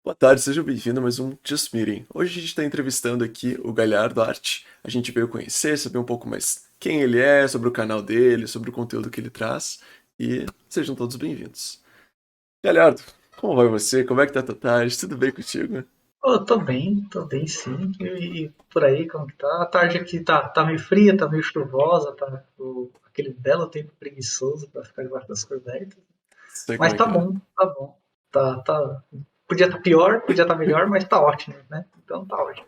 Boa tarde, seja bem-vindo a mais um Just Meeting. Hoje a gente está entrevistando aqui o Galhardo Arte. A gente veio conhecer, saber um pouco mais quem ele é, sobre o canal dele, sobre o conteúdo que ele traz. E sejam todos bem-vindos. Galhardo, como vai você? Como é que tá a tua tarde? Tudo bem contigo? Oh, tô bem sim. E por aí, como que tá? A tarde aqui tá meio fria, tá meio chuvosa, tá aquele belo tempo preguiçoso pra ficar debaixo das cobertas. Sei como Mas é que é. tá bom. Podia estar pior, podia estar melhor, mas tá ótimo, né? Então tá ótimo.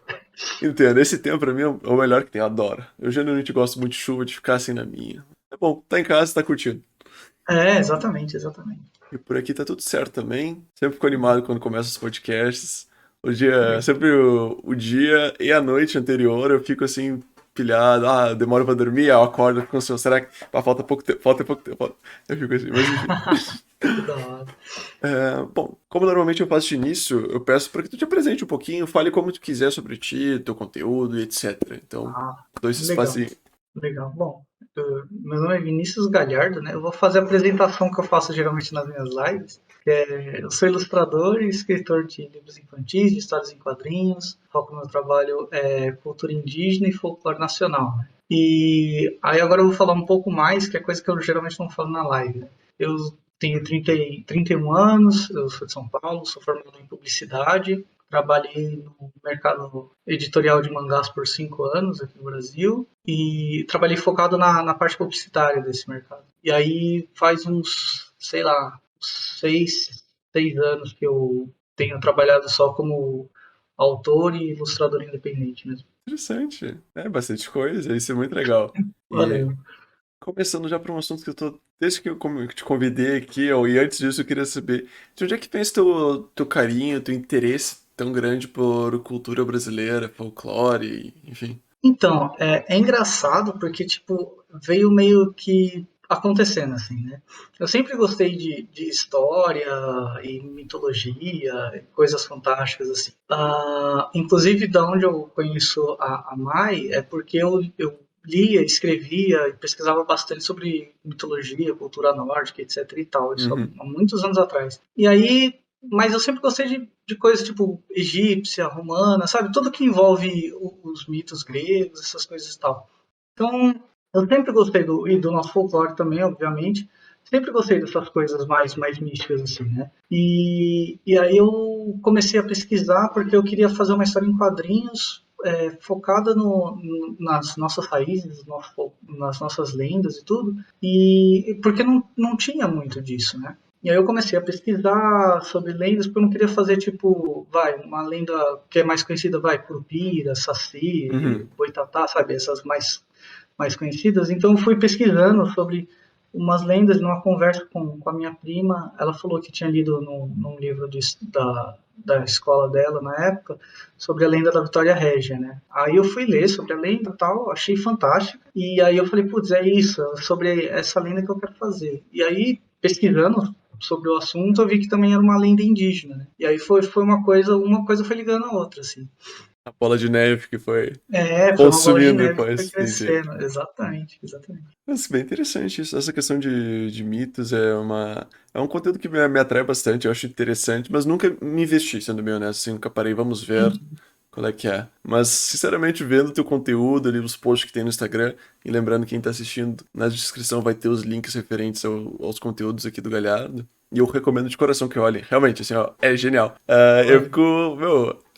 Entendo, esse tempo pra mim é o melhor que tem, eu adoro. Eu genuinamente gosto muito de chuva, de ficar assim na minha. É bom, tá em casa, tá curtindo. É, exatamente. E por aqui tá tudo certo também. Sempre fico animado quando começo os podcasts. Legal. Sempre o dia e a noite anterior eu fico assim, pilhado. Ah, demora pra dormir, eu acordo, fico ansioso. Será que falta pouco tempo? Falta pouco tempo. Eu fico assim, mas enfim. Que da hora. Bom, como normalmente eu faço de início, eu peço para que tu te apresente um pouquinho, fale como tu quiser sobre ti, teu conteúdo e etc. Então, Ah, dou esse legal. espacinho. Legal. Bom, meu nome é Vinícius Galhardo, né? Eu vou fazer a apresentação que eu faço geralmente nas minhas lives. Eu sou ilustrador e escritor de livros infantis, de histórias em quadrinhos. Foco no meu trabalho é cultura indígena e folclore nacional, né? E aí agora eu vou falar um pouco mais, que é coisa que eu geralmente não falo na live, né? Eu tenho 31 anos, eu sou de São Paulo, sou formado em publicidade, trabalhei no mercado editorial de mangás por 5 anos aqui no Brasil e trabalhei focado na parte publicitária desse mercado. E aí faz uns, sei lá, seis anos que eu tenho trabalhado só como autor e ilustrador independente mesmo. Interessante. É bastante coisa, isso é muito legal. E Valeu. começando já por um assunto que eu tô. Desde que eu te convidei aqui, e antes disso eu queria saber de onde é que vem esse teu carinho, teu interesse tão grande por cultura brasileira, folclore, enfim. Então, é engraçado porque, tipo, veio meio que acontecendo, assim, né? Eu sempre gostei de história e mitologia, coisas fantásticas, assim. Inclusive, da onde eu conheço a Mai é porque eu lia, escrevia e pesquisava bastante sobre mitologia, cultura nórdica, etc e tal, isso Uhum. há muitos anos atrás. E aí, mas eu sempre gostei de coisas tipo egípcia, romana, sabe? Tudo que envolve os mitos gregos, essas coisas e tal. Então, eu sempre gostei do nosso folclore também, obviamente. Sempre gostei dessas coisas mais místicas, assim, né? E aí eu comecei a pesquisar porque eu queria fazer uma história em quadrinhos focada nas nossas raízes, nas nossas lendas e tudo. E porque não tinha muito disso, né? E aí eu comecei a pesquisar sobre lendas, porque eu não queria fazer, tipo, uma lenda que é mais conhecida, Curupira, Saci, Uhum. Boitatá, sabe? Essas mais conhecidas. Então eu fui pesquisando sobre umas lendas numa conversa com a minha prima. Ela falou que tinha lido num livro da escola dela na época sobre a lenda da Vitória Régia, né? Aí eu fui ler sobre a lenda e tal, achei fantástica. E aí eu falei, putz, é isso, é sobre essa lenda que eu quero fazer. E aí, pesquisando sobre o assunto, eu vi que também era uma lenda indígena, né? E aí foi uma coisa foi ligando a outra, assim. A bola de neve que foi Foi uma bola de consumindo neve que foi depois, entendi. crescendo. Exatamente. Mas bem interessante isso. Essa questão de mitos é um conteúdo que me atrai bastante, eu acho interessante, mas nunca me investi, sendo bem honesto, assim, nunca parei, vamos ver qual é que é. Mas, sinceramente, vendo o teu conteúdo ali, os posts que tem no Instagram, e lembrando quem tá assistindo, na descrição vai ter os links referentes aos conteúdos aqui do Galhardo. E eu recomendo de coração que olhem. Realmente, assim, ó, é genial. Eu Valeu. fico,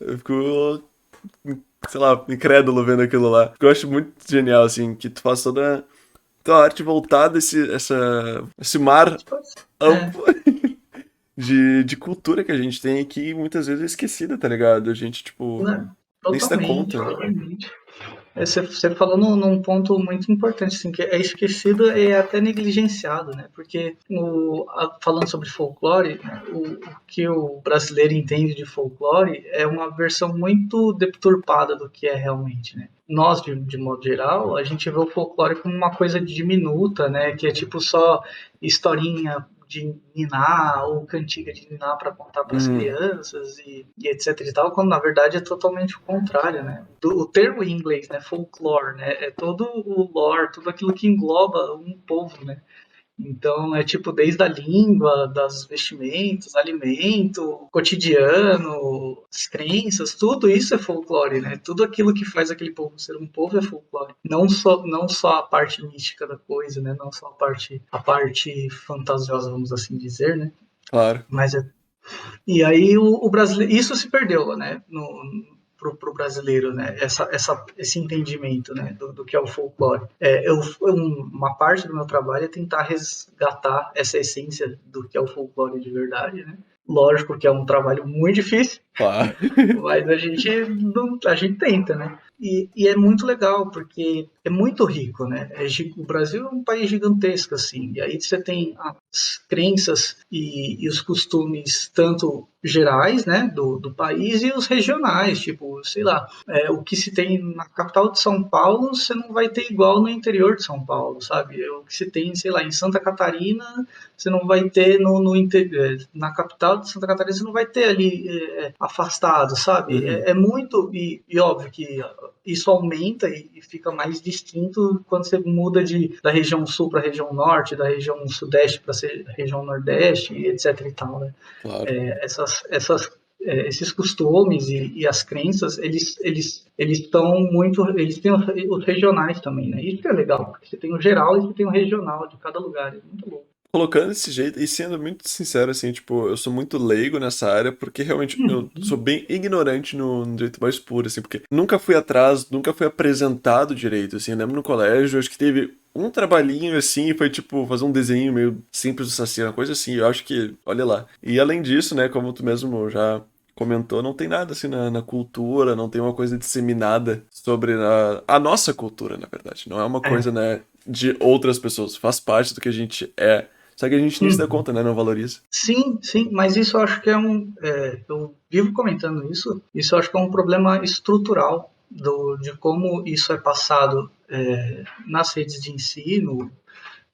eu fico sei lá, incrédulo vendo aquilo lá. Eu acho muito genial, assim, que tu faz toda tua arte voltada esse mar É, amplo de cultura que a gente tem aqui, muitas vezes é esquecida, tá ligado? A gente, tipo, né? nem se dá Totalmente, conta. totalmente. Você falou num ponto muito importante, assim, que é esquecido e é até negligenciado, né? Porque falando sobre folclore, né, o que o brasileiro entende de folclore é uma versão muito deturpada do que é realmente, né? Nós, de modo geral, a gente vê o folclore como uma coisa diminuta, né? Que é tipo só historinha de ninar ou cantiga de ninar para contar para as Uhum. crianças e etc e tal, quando na verdade é totalmente o contrário, né? O termo em inglês, né, folklore, né, é todo o lore, tudo aquilo que engloba um povo, né? Então é tipo desde a língua, das vestimentas, alimento, cotidiano, as crenças, tudo isso é folclore, né? Tudo aquilo que faz aquele povo ser um povo é folclore. Não só a parte mística da coisa, né? Não só a parte fantasiosa, vamos assim dizer, né? Claro. Mas e aí o brasileiro, isso se perdeu, né? Pro brasileiro, né? Esse entendimento, né? Do que é o folclore. Uma parte do meu trabalho é tentar resgatar essa essência do que é o folclore de verdade, né? Lógico que é um trabalho muito difícil, Claro. mas a gente tenta, né? E é muito legal, porque é muito rico, né? O Brasil é um país gigantesco, assim, e aí você tem as crenças e os costumes, tanto gerais, né, do país, e os regionais, tipo, sei lá, o que se tem na capital de São Paulo, você não vai ter igual no interior de São Paulo, sabe? O que se tem, sei lá, em Santa Catarina, você não vai ter no interior, na capital de Santa Catarina, você não vai ter ali afastado, sabe? Uhum. É muito, e óbvio que isso aumenta e fica mais distinto quando você muda da região sul para a região norte, da região sudeste para a região nordeste, etc e tal, né? Claro. Esses costumes e as crenças, eles estão muito, eles têm os regionais também, né? Isso que é legal, porque você tem o geral e você tem o regional de cada lugar, é muito louco. Colocando desse jeito, e sendo muito sincero, assim, tipo, eu sou muito leigo nessa área, porque realmente eu sou bem ignorante no direito mais puro, assim, porque nunca fui atrás, nunca fui apresentado direito, assim, eu lembro no colégio, acho que teve um trabalhinho, assim, foi tipo, fazer um desenho meio simples do Saci, uma coisa assim, eu acho que, olha lá. E além disso, né, como tu mesmo já comentou, não tem nada, assim, na cultura, não tem uma coisa disseminada sobre a nossa cultura, na verdade, não é uma É. coisa, né, de outras pessoas, faz parte do que a gente é. Só que a gente nem se dá Uhum. conta, né? Não valoriza. Sim, sim, mas isso eu acho que eu vivo comentando isso eu acho que é um problema estrutural de como isso é passado nas redes de ensino,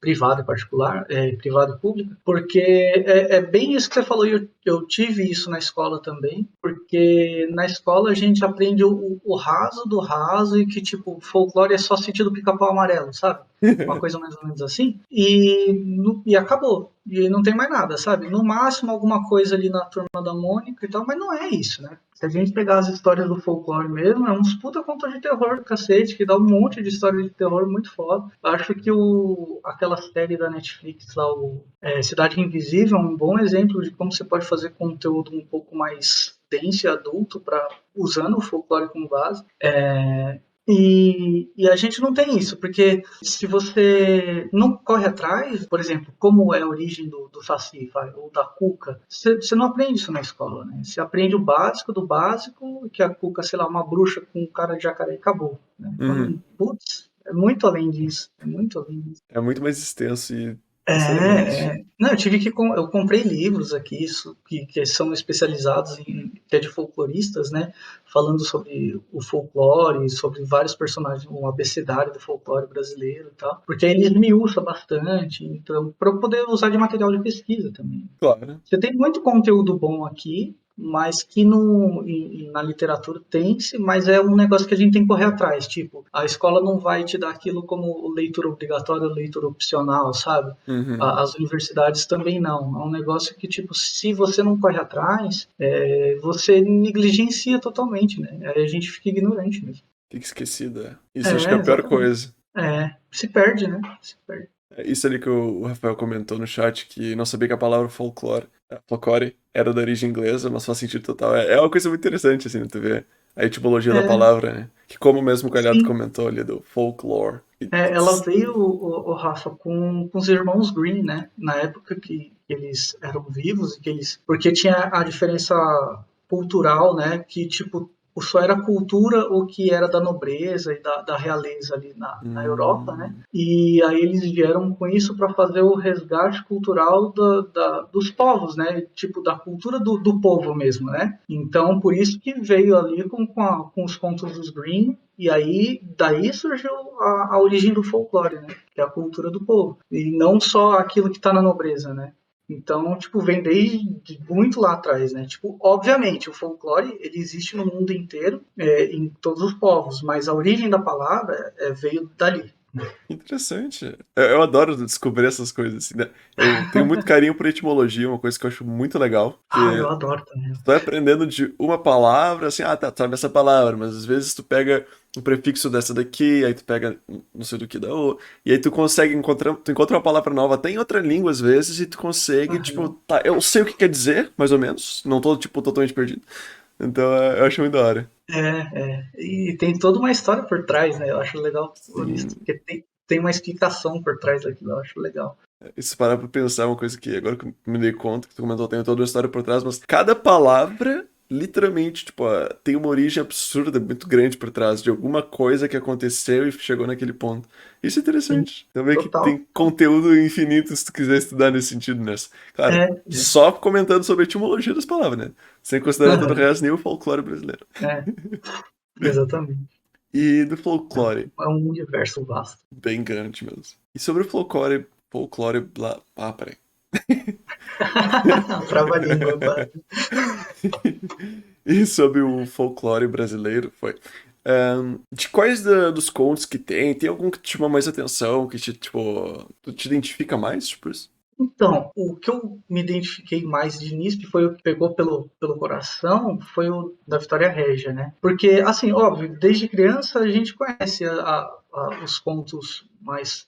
privada e particular, privada e pública, porque é bem isso que você falou, e eu tive isso na escola também, porque na escola a gente aprende o raso do raso e que, tipo, folclore é só sentido pica-pau amarelo, sabe? Uma coisa mais ou menos assim, e acabou. E não tem mais nada, sabe? No máximo alguma coisa ali na turma da Mônica e tal, mas não é isso, né? Se a gente pegar as histórias do folclore mesmo, é uns puta contos de terror do cacete, que dá um monte de história de terror muito foda. Eu acho que aquela série da Netflix lá, Cidade Invisível, é um bom exemplo de como você pode fazer conteúdo um pouco mais denso e adulto usando o folclore como base. E a gente não tem isso, porque se você não corre atrás, por exemplo, como é a origem do Saci, ou da Cuca, você não aprende isso na escola, né? Você aprende o básico do básico, que a Cuca, sei lá, uma bruxa com um cara de jacaré e acabou. Né? Uhum. Então, putz, é muito além disso, é muito além disso. É muito mais extenso e, sinceramente. Não, eu comprei livros aqui que são especializados que é de folcloristas, né? Falando sobre o folclore, sobre vários personagens, o abecedário do folclore brasileiro e tal, porque aí ele esmiuça bastante, então, para eu poder usar de material de pesquisa também. Claro. Você tem muito conteúdo bom aqui, mas que na literatura tem-se, mas é um negócio que a gente tem que correr atrás. Tipo, a escola não vai te dar aquilo como leitura obrigatória, leitura opcional, sabe? Uhum. As universidades também não. É um negócio que, tipo, se você não corre atrás, você negligencia totalmente, né? Aí a gente fica ignorante mesmo. Fica esquecido, é. Isso acho que é a pior Exatamente. coisa. Se perde, né? Se perde. É isso ali que o Rafael comentou no chat, que não sabia que a palavra folclore era da origem inglesa, mas faz sentido total. É uma coisa muito interessante, assim, tu vê a etimologia da É, palavra, né? Que como mesmo o Calhado sim. comentou ali do folklore. Ela veio, o Rafa, com os irmãos Green, né? Na época que eles eram vivos e porque tinha a diferença cultural, né? Que tipo só era cultura o que era da nobreza e da realeza ali na Europa, né? Hum, E aí eles vieram com isso para fazer o resgate cultural dos povos, né? Tipo da cultura do povo mesmo, né? Então por isso que veio ali com os contos dos Green e aí, daí surgiu a origem do folclore, né? Que é a cultura do povo. E não só aquilo que está na nobreza, né? Então, tipo, vem desde muito lá atrás, né? Tipo, obviamente, o folclore, ele existe no mundo inteiro, em todos os povos, mas a origem da palavra veio dali, Interessante. Eu adoro descobrir essas coisas assim, né? Eu tenho muito carinho por etimologia, uma coisa que eu acho muito legal, Ah, eu porque adoro também. tu vai aprendendo de uma palavra, assim, tá, tu sabe essa palavra, mas às vezes tu pega o prefixo dessa daqui, aí tu pega não sei do que da outra, e aí tu consegue encontrar, tu encontra uma palavra nova até em outra língua às vezes, e tu consegue, tipo, Aham. tá, eu sei o que quer dizer, mais ou menos, não tô, tipo, totalmente perdido. Então eu acho muito da hora. E tem toda uma história por trás, né? Eu acho legal isso, Sim. porque tem uma explicação por trás daquilo, eu acho legal. E se parar pra pensar, é uma coisa que agora que eu me dei conta, que tu comentou, tem toda uma história por trás, mas cada palavra, literalmente, tipo, tem uma origem absurda, muito grande por trás de alguma coisa que aconteceu e chegou naquele ponto. Isso é Sim, interessante. Também que total. tem conteúdo infinito se tu quiser estudar nesse sentido, nessa. Claro, É, só comentando sobre a etimologia das palavras, né? Sem considerar todo o aham, resto, nem o folclore brasileiro. é, exatamente. E do folclore, É um universo vasto. bem grande mesmo. E sobre o folclore, peraí. Trava-língua, quase. E sobre o folclore brasileiro, foi. De quais dos contos que tem algum que te chama mais atenção, que te, tipo, tu te identifica mais, tipo isso? Então, o que eu me identifiquei mais de início, que foi o que pegou pelo coração, foi o da Vitória Régia, né? Porque, assim, óbvio, desde criança a gente conhece os contos mais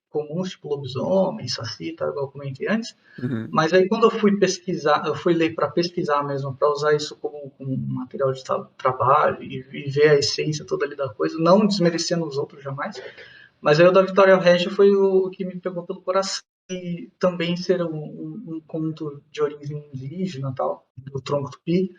comuns, tipo lobisomem, saci, tá, igual eu comentei antes, Uhum, mas aí quando eu fui pesquisar, eu fui ler para pesquisar mesmo, para usar isso como material de trabalho e ver a essência toda ali da coisa, não desmerecendo os outros jamais, mas aí o da Vitória Regia foi o que me pegou pelo coração. E também ser um conto de origem indígena, tal, do tronco tupi.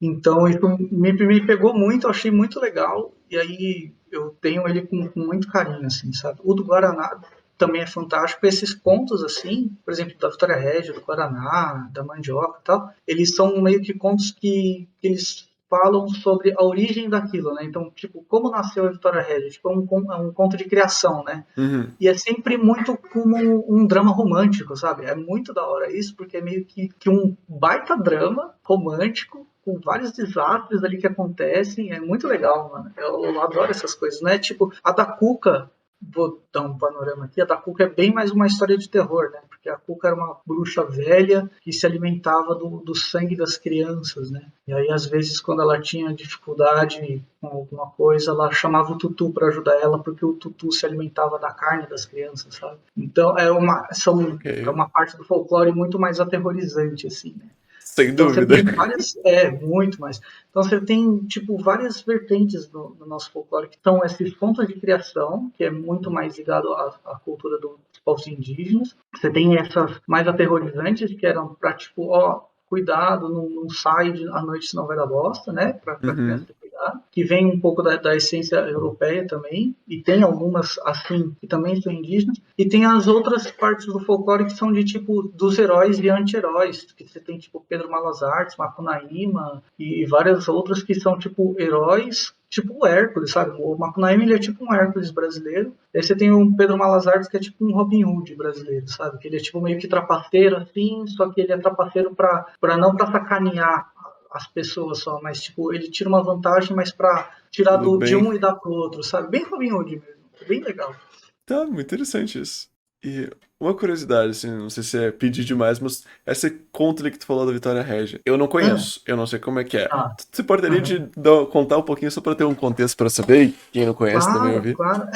Então isso me pegou muito, eu achei muito legal. E aí eu tenho ele com muito carinho, assim, sabe? O do Guaraná também é fantástico. Esses contos, assim, por exemplo, da Vitória Régia, do Guaraná, da Mandioca e tal, eles são meio que contos que eles falam sobre a origem daquilo, né? Então, tipo, como nasceu a Vitória Régia? Tipo, é um conto de criação, né? uhum, E é sempre muito como um drama romântico, sabe? É muito da hora isso, porque é meio que um baita drama romântico, com vários desastres ali que acontecem. É muito legal, mano. Eu adoro essas coisas, né? Tipo, a da Cuca, vou dar um panorama aqui, a da Cuca é bem mais uma história de terror, né? Porque a Cuca era uma bruxa velha que se alimentava do sangue das crianças, né? E aí, às vezes, quando ela tinha dificuldade com alguma coisa, ela chamava o Tutu para ajudar ela, porque o Tutu se alimentava da carne das crianças, sabe? Então, é ok. uma parte do folclore muito mais aterrorizante, assim, né? Sem Então você dúvida. tem várias, muito mais. Então você tem tipo várias vertentes do nosso folclore que são esses pontos de criação, que é muito mais ligado à cultura dos povos indígenas. Você tem essas mais aterrorizantes que eram para tipo, ó, cuidado, não sai à noite senão vai dar bosta, né? Para a criança Uhum, ter cuidado. Que vem um pouco da essência europeia também, e tem algumas assim que também são indígenas. E tem as outras partes do folclore que são de tipo dos heróis e anti-heróis, que você tem tipo Pedro Malas Artes, Macunaíma e várias outras que são tipo heróis, tipo o Hércules, sabe? O Macunaíma ele é tipo um Hércules brasileiro. Aí você tem o Pedro Malas Artes que é tipo um Robin Hood brasileiro, sabe? Que ele é tipo meio que trapaceiro assim, só que ele é trapaceiro para não para sacanear as pessoas só, mas tipo, ele tira uma vantagem, mas para tirar tudo de bem. um e dar pro outro, sabe? Bem Robin Hood mesmo. Bem legal. Tá, muito interessante isso. E uma curiosidade, assim, não sei se é pedir demais, mas essa conta ali que tu falou da Vitória Regia, eu não Ah, conheço, eu não sei como é que é. tá. Tu se importaria de Uhum. contar um pouquinho só pra ter um contexto pra saber, e quem não conhece também Claro, ouvir? claro.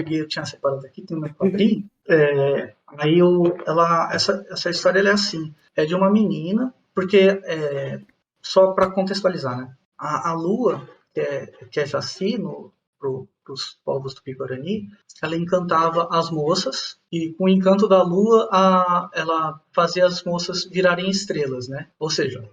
Eu tinha separado aqui, tem o meu quadrinho. Aí essa história ela é assim, é de uma menina, porque só para contextualizar, né? A Lua, que é Jaci para os povos do Picorani, ela encantava as moças e com o encanto da Lua ela fazia as moças virarem estrelas, né? Ou seja,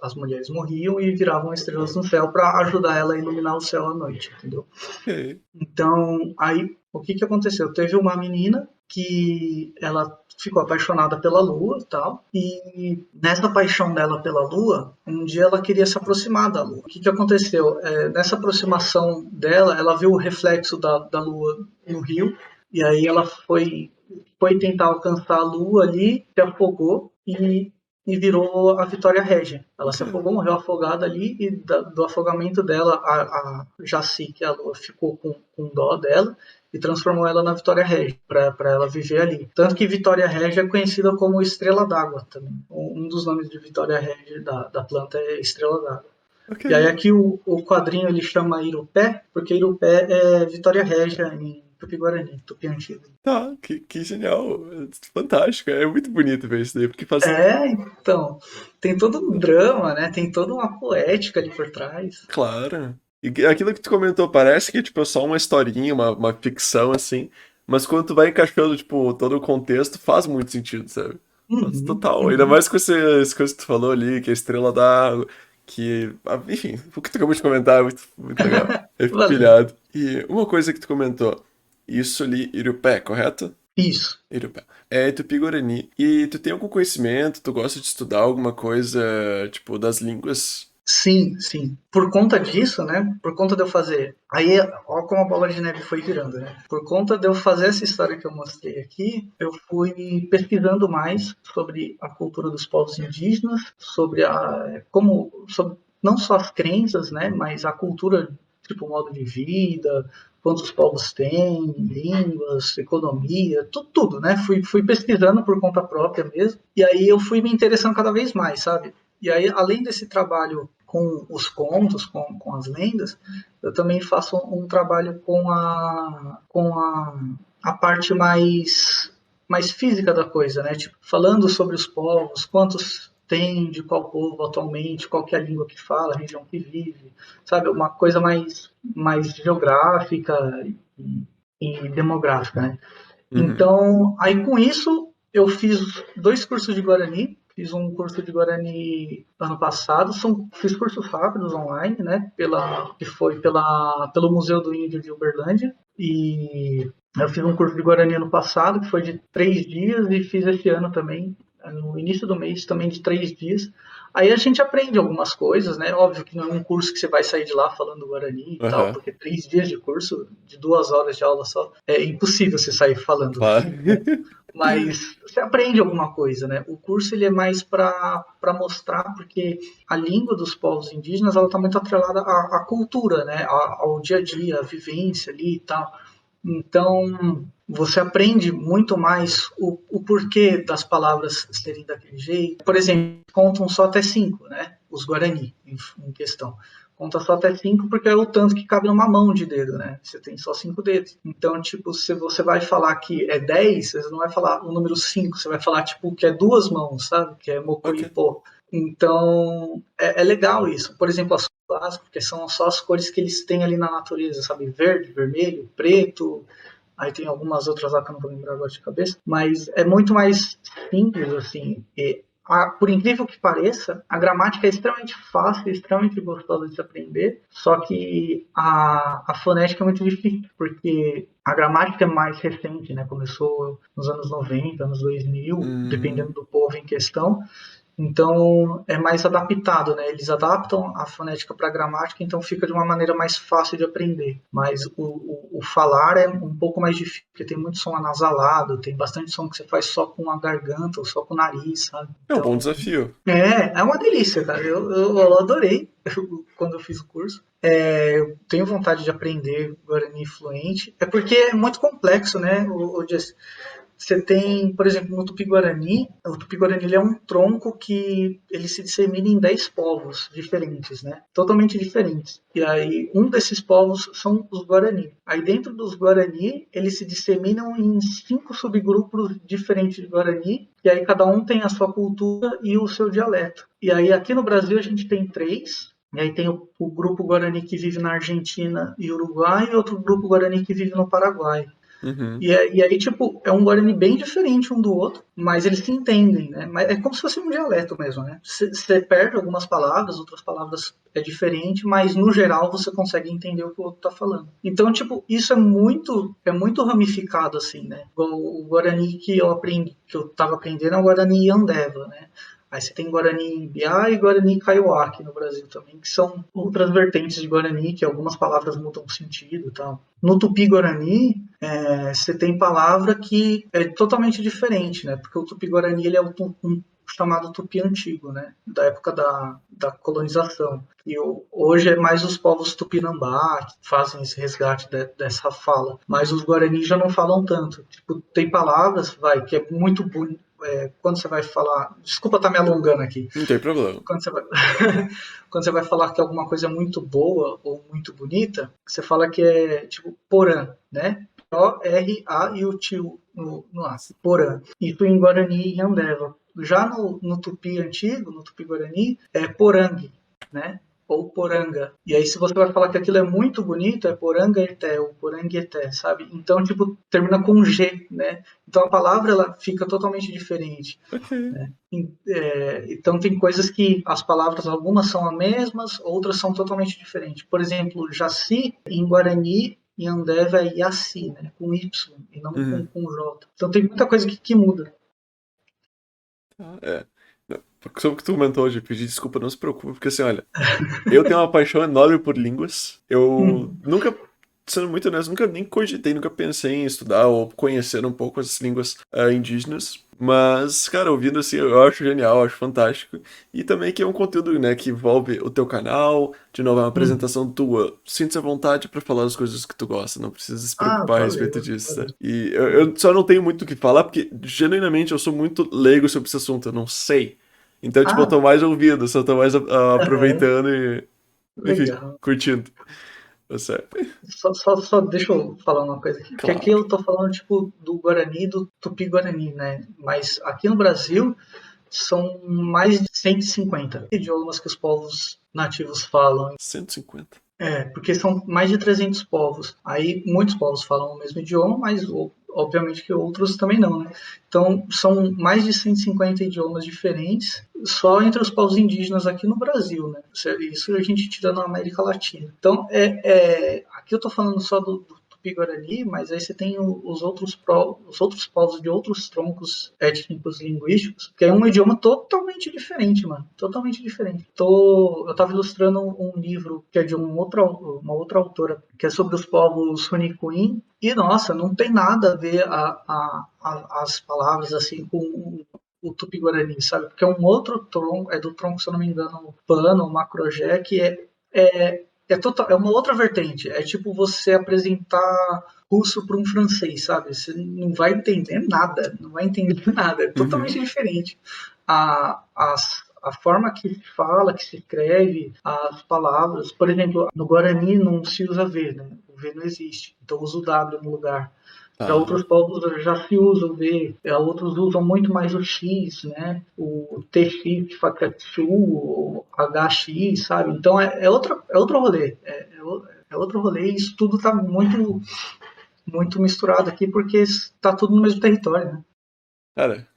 as mulheres morriam e viravam estrelas no céu para ajudar ela a iluminar o céu à noite, entendeu? Ok. Então, aí, o que que aconteceu? Teve uma menina que ela ficou apaixonada pela Lua e tal, e nessa paixão dela pela Lua, um dia ela queria se aproximar da Lua. O que que aconteceu? Nessa aproximação dela, ela viu o reflexo da Lua no rio, e aí ela foi tentar alcançar a Lua ali, se afogou, e e virou a Vitória Régia. Ela se Ok. afogou, morreu afogada ali, e do afogamento dela, a Jaci, que é a lua, ficou com dó dela e transformou ela na Vitória Régia, para ela viver ali. Tanto que Vitória Régia é conhecida como Estrela d'Água também. Um dos nomes de Vitória Régia da planta é Estrela d'Água. Ok. E aí aqui o quadrinho ele chama Irupé, porque Irupé é Vitória Régia em Tupi-Guarani, Tupi Antigo. Tá, que genial. Fantástico. É muito bonito ver isso daí, porque faz. É, então, tem todo um drama, né? Tem toda uma poética ali por trás. Claro. E aquilo que tu comentou, parece que tipo, é só uma historinha, uma ficção, assim. Mas quando tu vai encaixando, tipo, todo o contexto, faz muito sentido, sabe? Faz Uhum, total. Ainda uhum. mais com essas coisas que tu falou ali, que é a estrela d'água, que. Enfim, o que tu acabou de comentar é muito legal. É Valeu. pilhado. E uma coisa que tu comentou, isso ali, Irupé, correto? Isso. Irupé. É Tupi-Guarani. E tu tem algum conhecimento, tu gosta de estudar alguma coisa, tipo, das línguas? Sim, sim. Por conta disso, né? Por conta de eu fazer. Aí, ó como a bola de neve foi virando, né? Por conta de eu fazer essa história que eu mostrei aqui, eu fui pesquisando mais sobre a cultura dos povos indígenas, sobre sobre não só as crenças, né? Mas a cultura, tipo, modo de vida, quantos povos têm, línguas, economia, tudo, né? Fui pesquisando por conta própria mesmo. E aí eu fui me interessando cada vez mais, sabe? E aí, além desse trabalho com os contos, com as lendas, eu também faço um trabalho com a parte mais física da coisa, né? Tipo, falando sobre os povos, quantos tem de qual povo atualmente, qual que é a língua que fala, a região que vive, sabe? Uma coisa mais geográfica e demográfica, né? Uhum. Então, aí com isso, eu fiz 2 cursos de Guarani. Fiz um curso de Guarani ano passado. Fiz cursos rápidos online, né? Que foi pelo Museu do Índio de Uberlândia. E eu fiz um curso de Guarani ano passado, que foi de 3 dias, e fiz esse ano também, no início do mês, também de 3 dias. Aí a gente aprende algumas coisas, né? Óbvio que não é um curso que você vai sair de lá falando Guarani e tal, Aham. porque 3 dias de curso, de 2 horas de aula só, é impossível você sair falando, Claro. né? Mas você aprende alguma coisa, né? O curso ele é mais para mostrar, porque a língua dos povos indígenas ela está muito atrelada à cultura, né? Ao dia a dia, à vivência ali e tal. Então, você aprende muito mais o porquê das palavras serem daquele jeito. Por exemplo, contam só até 5, né? Os Guarani, em questão. Conta só até 5 porque é o tanto que cabe numa mão de dedo, né? Você tem só 5 dedos. Então, tipo, se você vai falar que é 10, você não vai falar o número 5, você vai falar, tipo, que é 2 mãos, sabe? Que é Ok. Mocoipô. Então, é legal isso. Por exemplo, as clássicos, porque são só as cores que eles têm ali na natureza, sabe? Verde, vermelho, preto. Aí tem algumas outras lá que eu não vou lembrar agora de cabeça. Mas é muito mais simples, assim. Por incrível que pareça, a gramática é extremamente fácil, extremamente gostosa de se aprender, só que a fonética é muito difícil, porque a gramática é mais recente, né? Começou nos anos 90, anos 2000, dependendo Hum, do povo em questão. Então é mais adaptado, né? Eles adaptam a fonética para a gramática, então fica de uma maneira mais fácil de aprender. Mas o falar é um pouco mais difícil, porque tem muito som anasalado, tem bastante som que você faz só com a garganta ou só com o nariz, sabe? é um bom Então desafio. é uma delícia, cara. Eu adorei quando eu fiz o curso. Eu tenho vontade de aprender Guarani fluente. É porque é muito complexo, né? Você tem, por exemplo, no Tupi-Guarani, o Tupi-Guarani ele é um tronco que ele se dissemina em 10 povos diferentes, né? Totalmente diferentes. E aí, um desses povos são os Guarani. Aí, dentro dos Guarani, eles se disseminam em 5 subgrupos diferentes de Guarani, e aí cada um tem a sua cultura e o seu dialeto. E aí, aqui no Brasil, a gente tem 3, e aí tem o grupo Guarani que vive na Argentina e Uruguai, e outro grupo Guarani que vive no Paraguai. Uhum. E aí, tipo, é um Guarani bem diferente um do outro, mas eles se entendem, né? Mas é como se fosse um dialeto mesmo, né? Você perde algumas palavras, outras palavras é diferente, mas no geral você consegue entender o que o outro tá falando. Então, tipo, isso é muito ramificado, assim, né? O Guarani que eu aprendi, que eu tava aprendendo é o Guarani Yandeva, né? Aí você tem Guarani Biá e Guarani Kaiowá aqui no Brasil também, que são outras vertentes de Guarani, que algumas palavras mudam sentido e tal. No Tupi-Guarani, você tem palavra que é totalmente diferente, né? Porque o Tupi-Guarani ele é um chamado Tupi Antigo, né? Da época da colonização. E hoje é mais os povos Tupinambá que fazem esse resgate dessa fala. Mas os Guarani já não falam tanto. Tipo, tem palavras, que é muito bonito. Quando você vai falar. Desculpa estar me alongando aqui. Não tem problema. Quando você vai, quando você vai falar que alguma coisa é muito boa ou muito bonita, você fala que é tipo porã, né? O-R-A e o tio no A. Porã. Isso em Guarani e Andeva. Já no Tupi antigo, no Tupi Guarani, é porangue, né? Ou poranga. E aí, se você vai falar que aquilo é muito bonito, é porangaeté ou porangueté, sabe? Então, tipo, termina com G, né? Então a palavra ela fica totalmente diferente. Ok. Né? Então tem coisas que as palavras, algumas são as mesmas, outras são totalmente diferentes. Por exemplo, Jaci, em Guarani, em Andeva é Yaci, né? Com Y e não Uhum. com J. Então tem muita coisa que muda. É. Não, sobre o que tu comentou de pedir desculpa, não se preocupe, porque assim, olha, eu tenho uma paixão enorme por línguas. Eu Hum. nunca, sendo muito honesto, nunca nem cogitei, nunca pensei em estudar ou conhecer um pouco as línguas indígenas. Mas, cara, ouvindo assim, eu acho genial, eu acho fantástico. E também que é um conteúdo, né, que envolve o teu canal, de novo, é uma Hum. apresentação tua. Sinta-se à vontade pra falar as coisas que tu gosta, não precisa se Ah, preocupar a respeito valeu, disso, tá? valeu. E eu só não tenho muito o que falar, porque genuinamente eu sou muito leigo sobre esse assunto, eu não sei. Então, tipo, eu tô Ah, mais ouvindo, só tô mais aham, aproveitando e, enfim, legal. curtindo. Tá certo? Só deixa eu falar uma coisa aqui. Porque aqui Claro. eu tô falando, tipo, do Guarani, do Tupi-Guarani, né? Mas aqui no Brasil são mais de 150 idiomas que os povos nativos falam. 150. Porque são mais de 300 povos. Aí muitos povos falam o mesmo idioma, mas obviamente que outros também não, né? Então são mais de 150 idiomas diferentes só entre os povos indígenas aqui no Brasil, né? Isso a gente tira na América Latina. Então aqui eu estou falando só do Tupi-Guarani, mas aí você tem os outros povos de outros troncos étnicos linguísticos, que é um idioma totalmente diferente, mano. Totalmente diferente. Eu estava ilustrando um livro que é de uma outra autora, que é sobre os povos Runicuim, e nossa, não tem nada a ver as palavras assim com o Tupi-Guarani, sabe? Porque é um outro tronco, é do tronco, se eu não me engano, Pano, Macrogé, que é uma outra vertente. É tipo você apresentar russo para um francês, sabe? Você não vai entender nada, não vai entender nada. É Uhum. totalmente diferente. A forma que se fala, que se escreve, as palavras. Por exemplo, no Guarani não se usa V, né? O V não existe. Então usa o W no lugar. Para Tá. outros povos já se usa o V, outros usam muito mais o X, né? O TX, que faz Tsu, o HX, sabe? Então é outro rolê. É outro rolê e isso tudo está muito misturado aqui porque está tudo no mesmo território, né? Cara,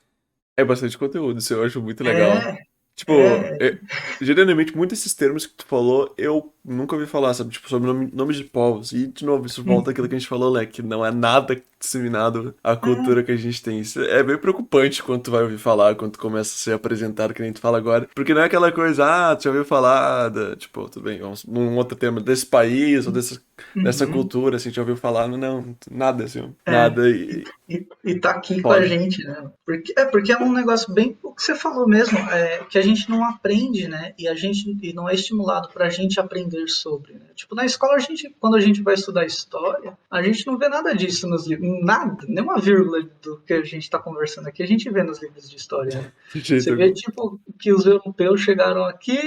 é bastante conteúdo, isso eu acho muito legal. É, Tipo, é. geralmente, muitos desses termos que tu falou, eu nunca ouvi falar, sabe? Tipo, sobre nomes de povos. E, de novo, isso volta àquilo que a gente falou, né? Que não é nada disseminado à cultura que a gente tem. Isso é bem preocupante quando tu vai ouvir falar, quando tu começa a ser apresentado, que nem tu fala agora. Porque não é aquela coisa, tu já ouviu falar, tipo, tudo bem, vamos num outro tema, desse país ou dessa Uhum. cultura, assim, já ouviu falar. Não, nada, assim, É, nada. e tá aqui com a Foda. gente, né? Porque é um negócio bem o que você falou mesmo, que a gente não aprende, né? E não é estimulado para a gente aprender sobre, né? Tipo, na escola quando a gente vai estudar história, a gente não vê nada disso nos livros, nada, nem uma vírgula do que a gente está conversando aqui, a gente vê nos livros de história, né? De jeito Você vê, algum. tipo, que os europeus chegaram aqui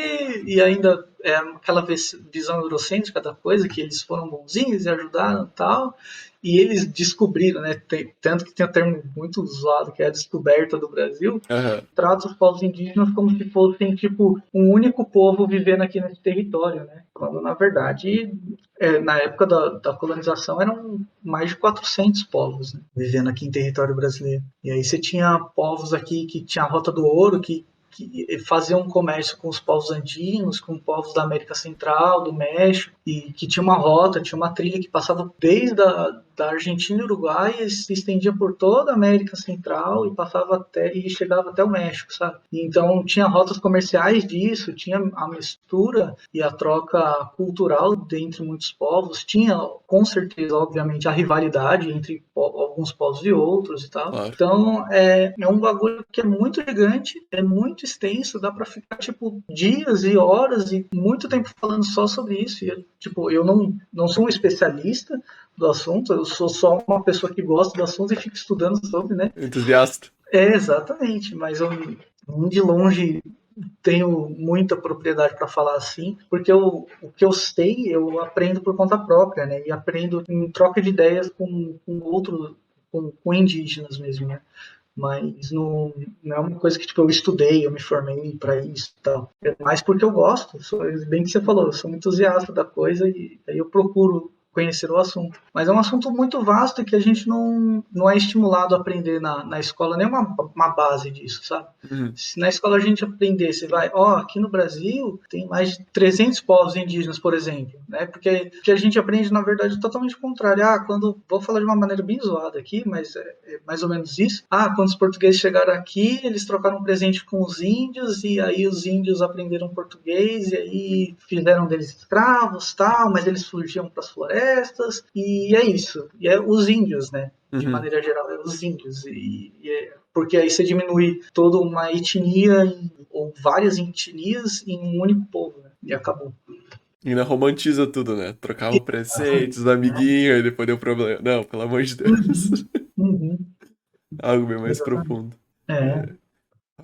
e ainda é aquela visão eurocêntrica da coisa, que eles foram bonzinhos e ajudaram e tal, e eles descobriram, né? Tanto que tem um termo muito usado, que é a descoberta do Brasil, Aham. trata os povos indígenas como se fossem, tipo, um único povo vivendo aqui nesse território, né? Quando, na verdade, na época da colonização, eram mais de 400 povos, né? Vivendo aqui em território brasileiro. E aí você tinha povos aqui que tinha a Rota do Ouro, que faziam um comércio com os povos andinos, com povos da América Central, do México, e que tinha uma rota, tinha uma trilha que passava desde da Argentina e Uruguai e se estendia por toda a América Central e passava até e chegava até o México, sabe? Então tinha rotas comerciais disso, tinha a mistura e a troca cultural dentre muitos povos, tinha com certeza, obviamente, a rivalidade entre alguns povos e outros e tal. Claro. Então é um bagulho que é muito gigante, é muito extenso, dá para ficar tipo dias e horas e muito tempo falando só sobre isso. E, tipo, eu não sou um especialista do assunto, eu sou só uma pessoa que gosta do assunto e fica estudando sobre, né? Entusiasta. É, exatamente, mas eu nem de longe tenho muita propriedade para falar assim, porque o que eu sei eu aprendo por conta própria, né? E aprendo em troca de ideias com outros, com indígenas mesmo, né? Mas não é uma coisa que tipo, eu estudei, eu me formei para isso e tal. É mais porque eu gosto, bem que você falou, eu sou um entusiasta da coisa e aí eu procuro conhecer o assunto. Mas é um assunto muito vasto que a gente não é estimulado a aprender na escola, nem uma base disso, sabe? Uhum. Se na escola a gente aprendesse, aqui no Brasil tem mais de 300 povos indígenas, por exemplo, né? Porque que a gente aprende, na verdade, totalmente o contrário. Vou falar de uma maneira bem zoada aqui, mas é mais ou menos isso. Quando os portugueses chegaram aqui, eles trocaram um presente com os índios, e aí os índios aprenderam português, e aí fizeram deles escravos, tal, mas eles fugiam para as florestas, e é isso. E é os índios, né? De Uhum. maneira geral, é os índios. Porque aí você diminui toda uma etnia ou várias etnias em um único povo, né? E acabou. E ainda romantiza tudo, né? Trocava presentes, amiguinho, e depois deu problema. Não, pelo amor de Deus. Uhum, uhum, Algo bem mais exatamente. profundo. É.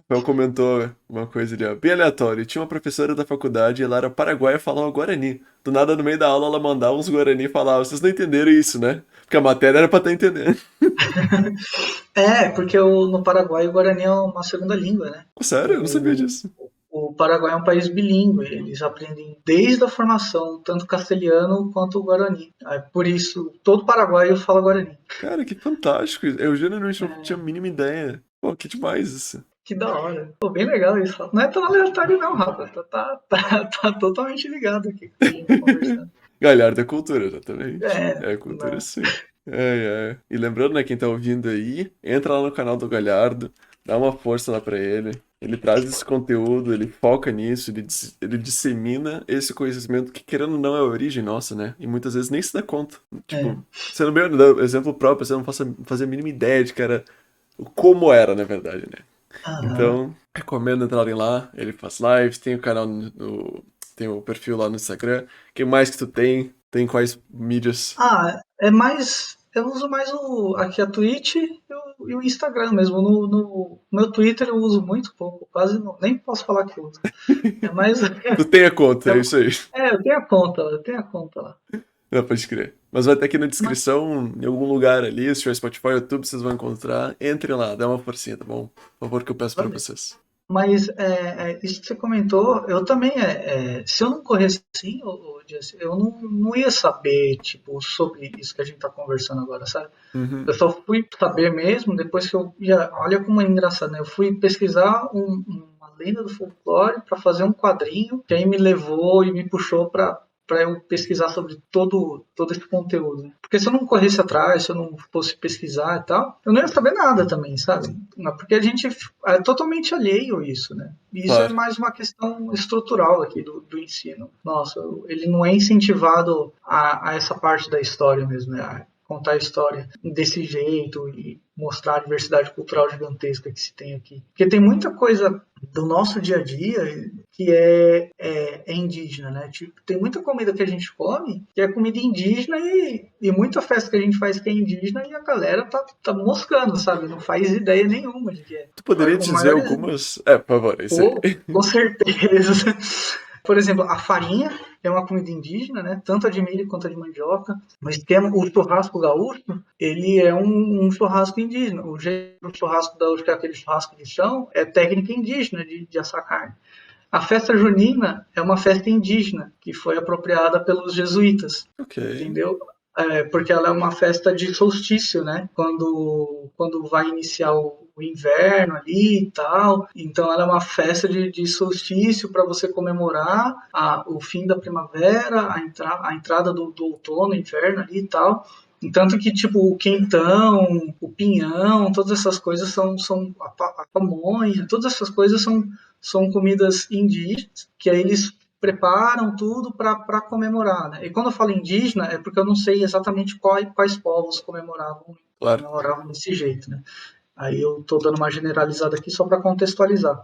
Rafael comentou uma coisa ali, ó, bem aleatório. Tinha uma professora da faculdade, ela era paraguaia e falava Guarani. Do nada, no meio da aula, ela mandava uns Guarani e falava: Vocês não entenderam isso, né? Porque a matéria era pra estar entendendo. Porque no Paraguai o Guarani é uma segunda língua, né? Sério? Eu não sabia O, disso. o Paraguai é um país bilíngue, eles aprendem desde a formação, tanto castelhano quanto o Guarani. Por isso, todo paraguaio fala Guarani. Cara, que fantástico. Eu genuinamente não tinha a mínima ideia. Pô, que demais isso. Que da hora. Pô, bem legal isso. Não é tão aleatório não, rapaz. Tá totalmente ligado aqui com o que a gente tá conversando. Galhardo é cultura, exatamente. É, É cultura, não. sim. E lembrando, né, quem tá ouvindo aí, entra lá no canal do Galhardo, dá uma força lá pra ele. Ele traz esse conteúdo, ele foca nisso, ele dissemina esse conhecimento que, querendo ou não, é a origem nossa, né? E muitas vezes nem se dá conta. É. Tipo, sendo bem exemplo próprio, você não fazia a mínima ideia de que era como era, na verdade, né? Aham. Então, recomendo entrarem lá. Ele faz lives, tem o canal tem o perfil lá no Instagram. O que mais que tu tem? Tem quais mídias? É mais. Eu uso mais aqui a Twitch e o Instagram mesmo. No meu Twitter eu uso muito pouco, quase nem posso falar que eu uso. É mais. Tu tem a conta, é isso aí. Eu tenho a conta lá. Não, pode crer. Mas vai ter aqui na Mas, descrição, em algum lugar ali, se tiver Spotify, YouTube, vocês vão encontrar. Entre lá, dá uma forcinha, tá bom? Por favor, que eu peço pra valeu. vocês. Mas isso que você comentou, eu também, se eu não corresse assim, Jesse, eu não ia saber, tipo, sobre isso que a gente tá conversando agora, sabe? Eu Uhum. só fui saber mesmo depois que olha como é engraçado, né? Eu fui pesquisar uma lenda do folclore para fazer um quadrinho, que aí me levou e me puxou para eu pesquisar sobre todo esse conteúdo, né? Porque se eu não corresse atrás, se eu não fosse pesquisar e tal, eu não ia saber nada também, sabe? Porque a gente é totalmente alheio a isso, né? E isso é Claro. mais uma questão estrutural aqui do ensino. Nossa, ele não é incentivado a essa parte da história mesmo, né? Contar a história desse jeito e mostrar a diversidade cultural gigantesca que se tem aqui. Porque tem muita coisa do nosso dia a dia que é indígena, né? Tipo, tem muita comida que a gente come que é comida indígena e muita festa que a gente faz que é indígena e a galera tá moscando, sabe? Não faz ideia nenhuma de que é. Tu poderia O dizer maior algumas. É, por favor, é isso aí. Pô, com certeza. Por exemplo, a farinha é uma comida indígena, né? Tanto a de milho quanto a de mandioca. O esquema, o churrasco gaúcho, ele é um churrasco indígena. O jeito do churrasco gaúcho, que é aquele churrasco de chão, é técnica indígena de assar carne. A festa junina é uma festa indígena que foi apropriada pelos jesuítas, Ok. entendeu? Porque ela é uma festa de solstício, né? Quando vai iniciar o inverno ali e tal. Então ela é uma festa de solstício para você comemorar o fim da primavera, a entrada do outono, inverno ali e tal. Tanto que, tipo, o quentão, o pinhão, todas essas coisas são a pamonha, todas essas coisas são comidas indígenas, que aí eles preparam tudo para comemorar, né? E quando eu falo indígena, é porque eu não sei exatamente quais povos Claro. comemoravam desse jeito, né? Aí eu estou dando uma generalizada aqui só para contextualizar.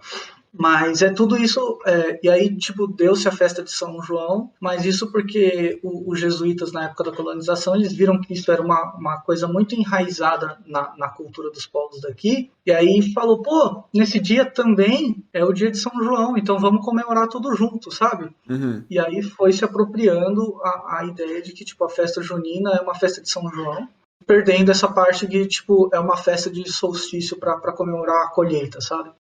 Mas é tudo isso, e aí, tipo, deu-se a festa de São João, mas isso porque os jesuítas, na época da colonização, eles viram que isso era uma coisa muito enraizada na cultura dos povos daqui, e aí falou, pô, nesse dia também é o dia de São João, então vamos comemorar tudo junto, sabe? Uhum. E aí foi se apropriando a ideia de que, tipo, a festa junina é uma festa de São João, perdendo essa parte de, tipo, é uma festa de solstício para comemorar a colheita, sabe?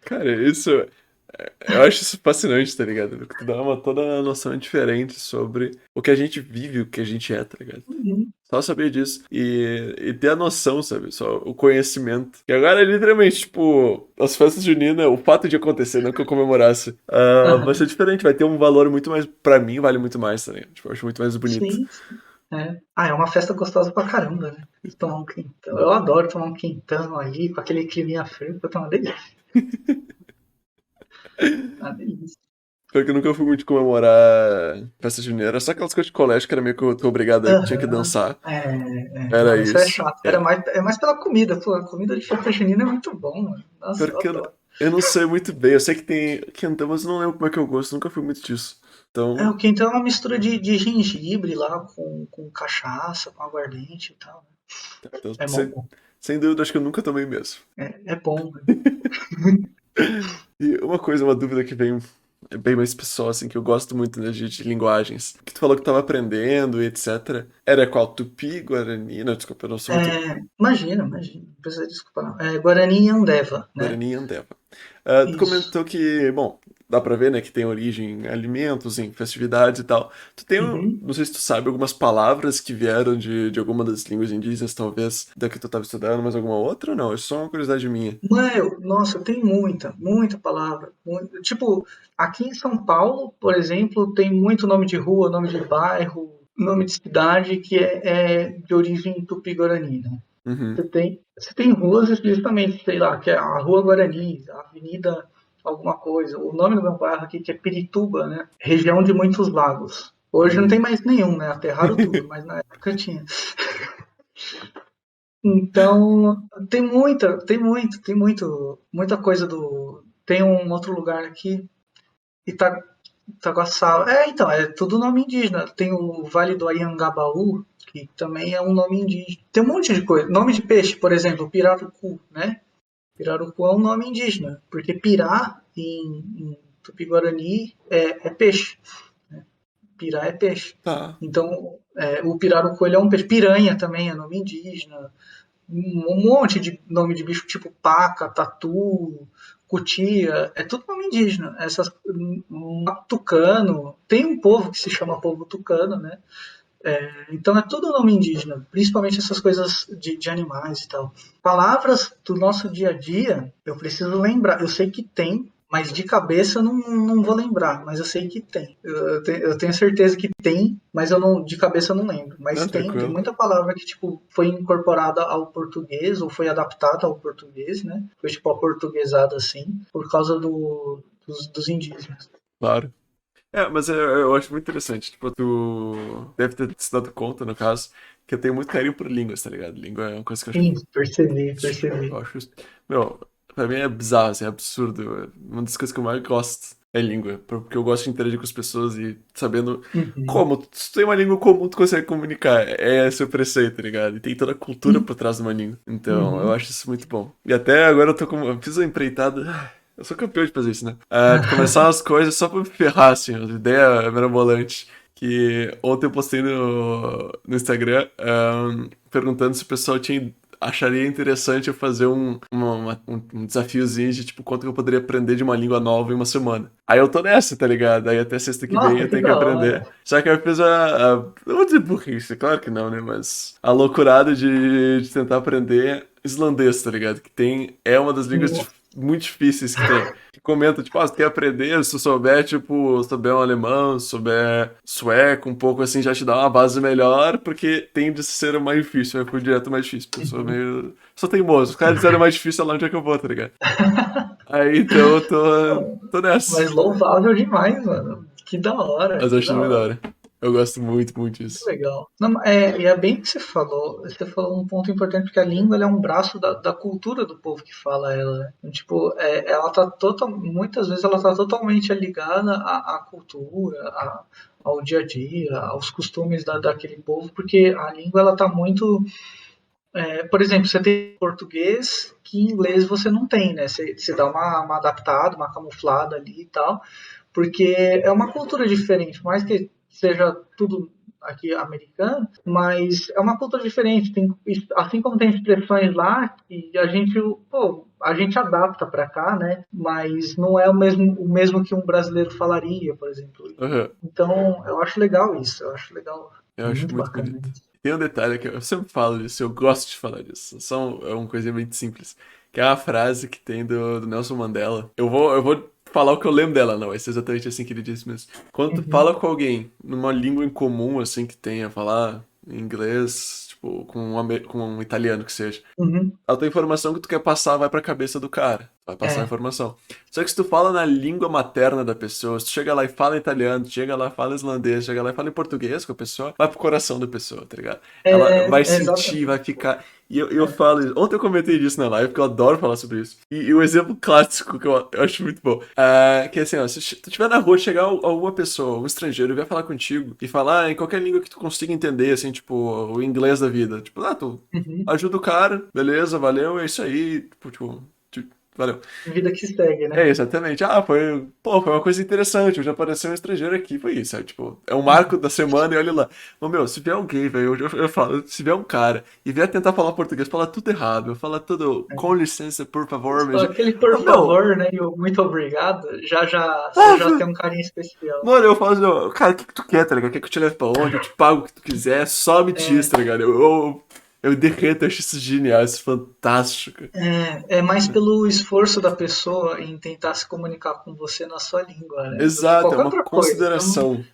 Cara, isso. Eu acho isso fascinante, tá ligado? Porque tu dá toda uma noção diferente sobre o que a gente vive, o que a gente é, tá ligado? Uhum. Só saber disso. E ter a noção, sabe? Só o conhecimento. E agora, literalmente, tipo, as festas juninas, o fato de acontecer, não que eu comemorasse, vai ser diferente, vai ter um valor muito mais. Pra mim, vale muito mais, tá ligado? Tipo, eu acho muito mais bonito. Sim, é. Ah, é uma festa gostosa pra caramba, né? Tomar um quentão. Eu adoro tomar um quentão aí, com aquele climinha frio, tá uma delícia. Uma delícia. Pior que eu nunca fui muito comemorar festa junina. Era só aquelas coisas de colégio que era meio que eu tô obrigado aí, que tinha que Aham. dançar. Era Não, isso é isso. chato. É. É mais pela comida, pô. A comida de festa junina é muito bom, mano. Nossa, Pior eu que adoro. eu não sei muito bem. Eu sei que tem quentão, mas eu não lembro como é que eu gosto. Nunca fui muito disso. É, Então, o quentão é uma mistura de gengibre lá com cachaça, com aguardente e tal. então, É sem, bom. sem dúvida, acho que eu nunca tomei mesmo. É bom. E uma coisa, uma dúvida que vem é bem mais pessoal, assim, que eu gosto muito, né, de linguagens. Que tu falou que tava aprendendo e etc. Era qual? Tupi, Guarani? Não, desculpa, eu não sou muito Imagina. Não precisa desculpar, não. É Guarani e Andeva, né? Guarani e Andeva. Tu Isso. comentou que, bom, dá pra ver, né, que tem origem em alimentos, em festividades e tal. Tu tem, Uhum. não sei se tu sabe, algumas palavras que vieram de alguma das línguas indígenas, talvez, da que tu tava estudando, mas alguma outra ou não? É só uma curiosidade minha. Nossa, tem muita palavra. Tipo, aqui em São Paulo, por exemplo, tem muito nome de rua, nome de bairro, nome de cidade que é de origem tupi-guarani, né? Uhum. Você tem ruas explicitamente, sei lá, que é a Rua Guarani, a Avenida alguma coisa. O nome do meu bairro aqui que é Pirituba, né? Região de muitos lagos. Hoje não tem Hum. mais nenhum, né? Aterraram tudo, mas na época tinha. Então, muita coisa do. Tem um outro lugar aqui, Ita, Itaguaçaba. Então, é tudo nome indígena. Tem o Vale do Anhangabaú, que também é um nome indígena. Tem um monte de coisa. Nome de peixe, por exemplo, pirarucu, né? Pirarucu é um nome indígena, porque pirá em Tupi-Guarani é peixe. Pirá é peixe. Tá. Então, o pirarucu ele é um peixe. Piranha também é nome indígena. Um monte de nome de bicho, tipo paca, tatu, cutia, é tudo nome indígena. Tucano, tem um povo que se chama povo tucano, né? Então é tudo nome indígena, principalmente essas coisas de animais e tal. Palavras do nosso dia a dia, eu preciso lembrar. Eu sei que tem, mas de cabeça eu não vou lembrar, mas eu sei que tem. Eu tenho certeza que tem, mas eu não, de cabeça eu não lembro. Mas Não, tem tranquilo. muita palavra que tipo foi incorporada ao português ou foi adaptada ao português, né? Foi tipo aportuguesada assim, por causa dos indígenas. Claro. Mas eu acho muito interessante. Tipo, tu deve ter se dado conta, no caso, que eu tenho muito carinho por línguas, tá ligado? Língua é uma coisa que eu Sim, acho. percebi. Eu acho. Meu, pra mim é bizarro, assim, é absurdo. Uma das coisas que eu mais gosto é língua. Porque eu gosto de interagir com as pessoas e sabendo Uhum. como. Se tu tem uma língua comum, tu consegue comunicar. É esse o preceito, tá ligado? E tem toda a cultura Sim. por trás de uma língua. Então, eu Uhum. acho isso muito bom. E até agora eu tô com. Eu fiz uma empreitada. Eu sou campeão de fazer isso, né? De começar as coisas só pra me ferrar, assim, uma ideia mirabolante. Que ontem eu postei no Instagram perguntando se o pessoal acharia interessante eu fazer um desafiozinho de tipo quanto que eu poderia aprender de uma língua nova em uma semana. Aí eu tô nessa, tá ligado? Aí até sexta que vem Nossa, eu que tenho que da hora. aprender. Só que eu fiz não vou dizer burrice, claro que não, né? Mas a loucurada de tentar aprender islandês, tá ligado? É uma das línguas Nossa. muito difíceis que tem. Que comentam, tipo, se tu quer aprender, se tu souber, tipo, souber um alemão, souber sueco, um pouco assim, já te dá uma base melhor, porque tende a ser o mais difícil, vai pro direto mais difícil. Porque eu sou Uhum. meio. Sou teimoso. Os caras disseram mais difícil, é lá onde é que eu vou, tá ligado? Aí então eu tô Mas nessa. louvável demais, mano. Que da hora, Mas eu que acho da muito da hora. hora. Eu gosto muito, muito Que disso. legal. Não, e é bem o que você falou. Você falou um ponto importante, porque a língua ela é um braço da cultura do povo que fala ela, né? Então, tipo, ela tá muitas vezes ela tá totalmente ligada à cultura, ao dia a dia, aos costumes daquele povo, porque a língua ela tá muito. Por exemplo, você tem português que em inglês você não tem, né? Você dá uma adaptada, uma camuflada ali e tal, porque é uma cultura diferente, mais que seja tudo aqui americano, mas é uma cultura diferente. Tem, assim como tem expressões lá que a gente adapta para cá, né? Mas não é o mesmo que um brasileiro falaria, por exemplo. Aham. Então, eu acho legal isso, eu acho legal, Eu acho muito muito bacana bonito. isso. Tem um detalhe que eu sempre falo disso, eu gosto de falar disso. É uma coisa bem simples. Que é a frase que tem do Nelson Mandela. Eu vou falar o que eu lembro dela, não. Vai ser exatamente assim que ele disse mesmo. Quando tu Uhum, fala com alguém numa língua em comum, assim, que tenha, falar inglês, tipo, com um italiano que seja. uhum, A tua informação que tu quer passar vai pra cabeça do cara. Vai passar a é. informação. Só que se tu fala na língua materna da pessoa, se tu chega lá e fala italiano, tu chega lá e fala islandês, chega lá e fala em português com a pessoa, vai pro coração da pessoa, tá ligado? Ela vai sentir, vai Exatamente. ficar. E eu falo isso. Ontem eu comentei disso na live, porque eu adoro falar sobre isso. E o exemplo clássico que eu acho muito bom. Que é assim, ó, se tu estiver na rua, chegar alguma pessoa, um estrangeiro, e vier falar contigo e falar em qualquer língua que tu consiga entender, assim, tipo, o inglês da vida. Tipo, tu Uhum. ajuda o cara, beleza, valeu, é isso aí. Valeu. Vida que segue, É, né? exatamente. Foi uma coisa interessante. Hoje apareceu um estrangeiro aqui, foi isso. É, tipo, é um marco Uhum. da semana e olha lá. Mas, meu, se vier alguém, velho, eu falo, se vier um cara e vier tentar falar português, fala tudo errado. Fala tudo, com licença, por favor, Só aquele por Meu, favor, né? E o muito obrigado, você já tem um carinho especial. mano, eu falo assim, ó, cara, o que que tu quer, tá ligado? Quer que eu te leve pra onde? Eu te pago o que tu quiser, só me diz, É, tá ligado? Eu derreto, eu acho isso genial, isso fantástico. é mais pelo esforço da pessoa em tentar se comunicar com você na sua língua, né? Do que Exato, é qualquer uma outra coisa. consideração.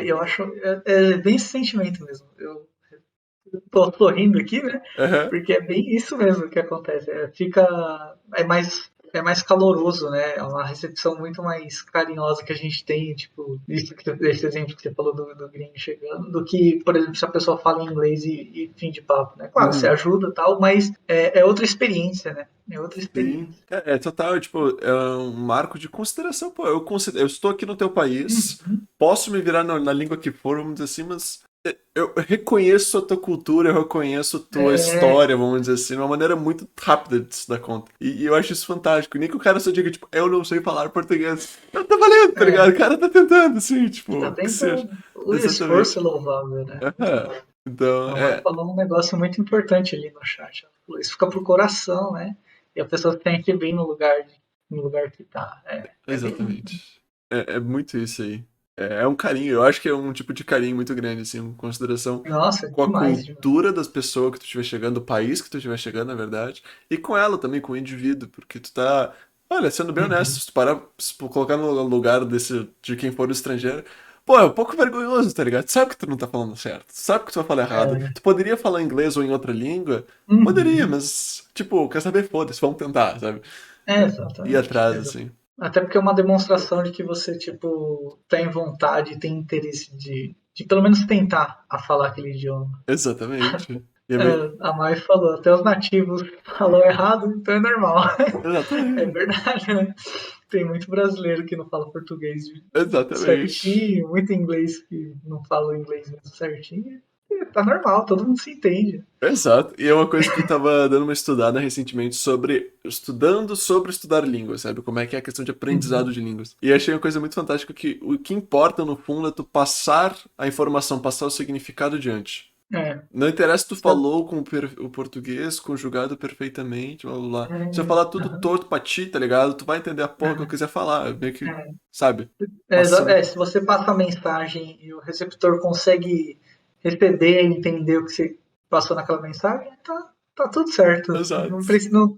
Eu acho, é bem esse sentimento mesmo. Eu tô sorrindo aqui, né? Aham. Porque é bem isso mesmo que acontece. É mais caloroso, né? É uma recepção muito mais carinhosa que a gente tem, tipo, esse exemplo que você falou do gringo chegando, do que, por exemplo, se a pessoa fala em inglês e fim de papo, né? Claro, você Uhum. ajuda e tal, mas é outra experiência, né? É outra Sim, experiência. é total, tipo, é um marco de consideração, pô, eu estou aqui no teu país, Uhum. posso me virar na língua que for, vamos dizer assim, mas eu reconheço a tua cultura, eu reconheço a tua É, história, vamos dizer assim, de uma maneira muito rápida de se dar conta. E eu acho isso fantástico, nem que o cara só diga, tipo, eu não sei falar português. Não tá valendo, tá ligado? é, O cara tá tentando, assim, tá tipo, que seja. tentando. O esforço é Exatamente. louvável, né? Aham. Então, A Mai falou um negócio muito importante ali no chat. Ela falou, isso fica pro coração, né? E a pessoa se sente bem no lugar que tá. É bem. exatamente. É muito isso aí. É um carinho, eu acho que é um tipo de carinho muito grande, assim, uma consideração Nossa, com a demais, demais. cultura das pessoas que tu estiver chegando, o país que tu estiver chegando, na verdade, e com ela também, com o indivíduo, porque tu tá, olha, sendo bem honesto, Uhum. se tu parar, se tu colocar no lugar de quem for o estrangeiro, pô, é um pouco vergonhoso, tá ligado? Tu sabe que tu não tá falando certo, tu sabe que tu vai falar errado. É, Tu poderia falar inglês ou em outra língua? Poderia, uhum. mas, tipo, quer saber? Foda-se, vamos tentar, sabe? Ir Exatamente, atrás, assim. exatamente. Até porque é uma demonstração de que você, tipo, tem vontade, tem interesse de pelo menos tentar a falar aquele idioma. Exatamente. E é É, bem... a Mai falou, até os nativos falam errado, então é normal. É Exatamente. verdade, né? Tem muito brasileiro que não fala português Exatamente. certinho, muito inglês que não fala inglês mesmo certinho. E tá normal, todo mundo se entende. Exato. E é uma coisa que eu tava dando uma estudada recentemente estudando sobre estudar línguas, sabe? Como é que é a questão de aprendizado Uhum. de línguas. E achei uma coisa muito fantástica que o que importa no fundo é tu passar a informação, passar o significado adiante. É, Não interessa se tu sabe? falou com o português conjugado perfeitamente, blá blá blá. Se eu É, falar tudo aham, torto pra ti, tá ligado? Tu vai entender a porra que eu é, quiser falar. Meio que, é. sabe? Se você passa a mensagem e o receptor consegue receber e entender o que você passou naquela mensagem, tá, tá tudo certo. Não, Exato.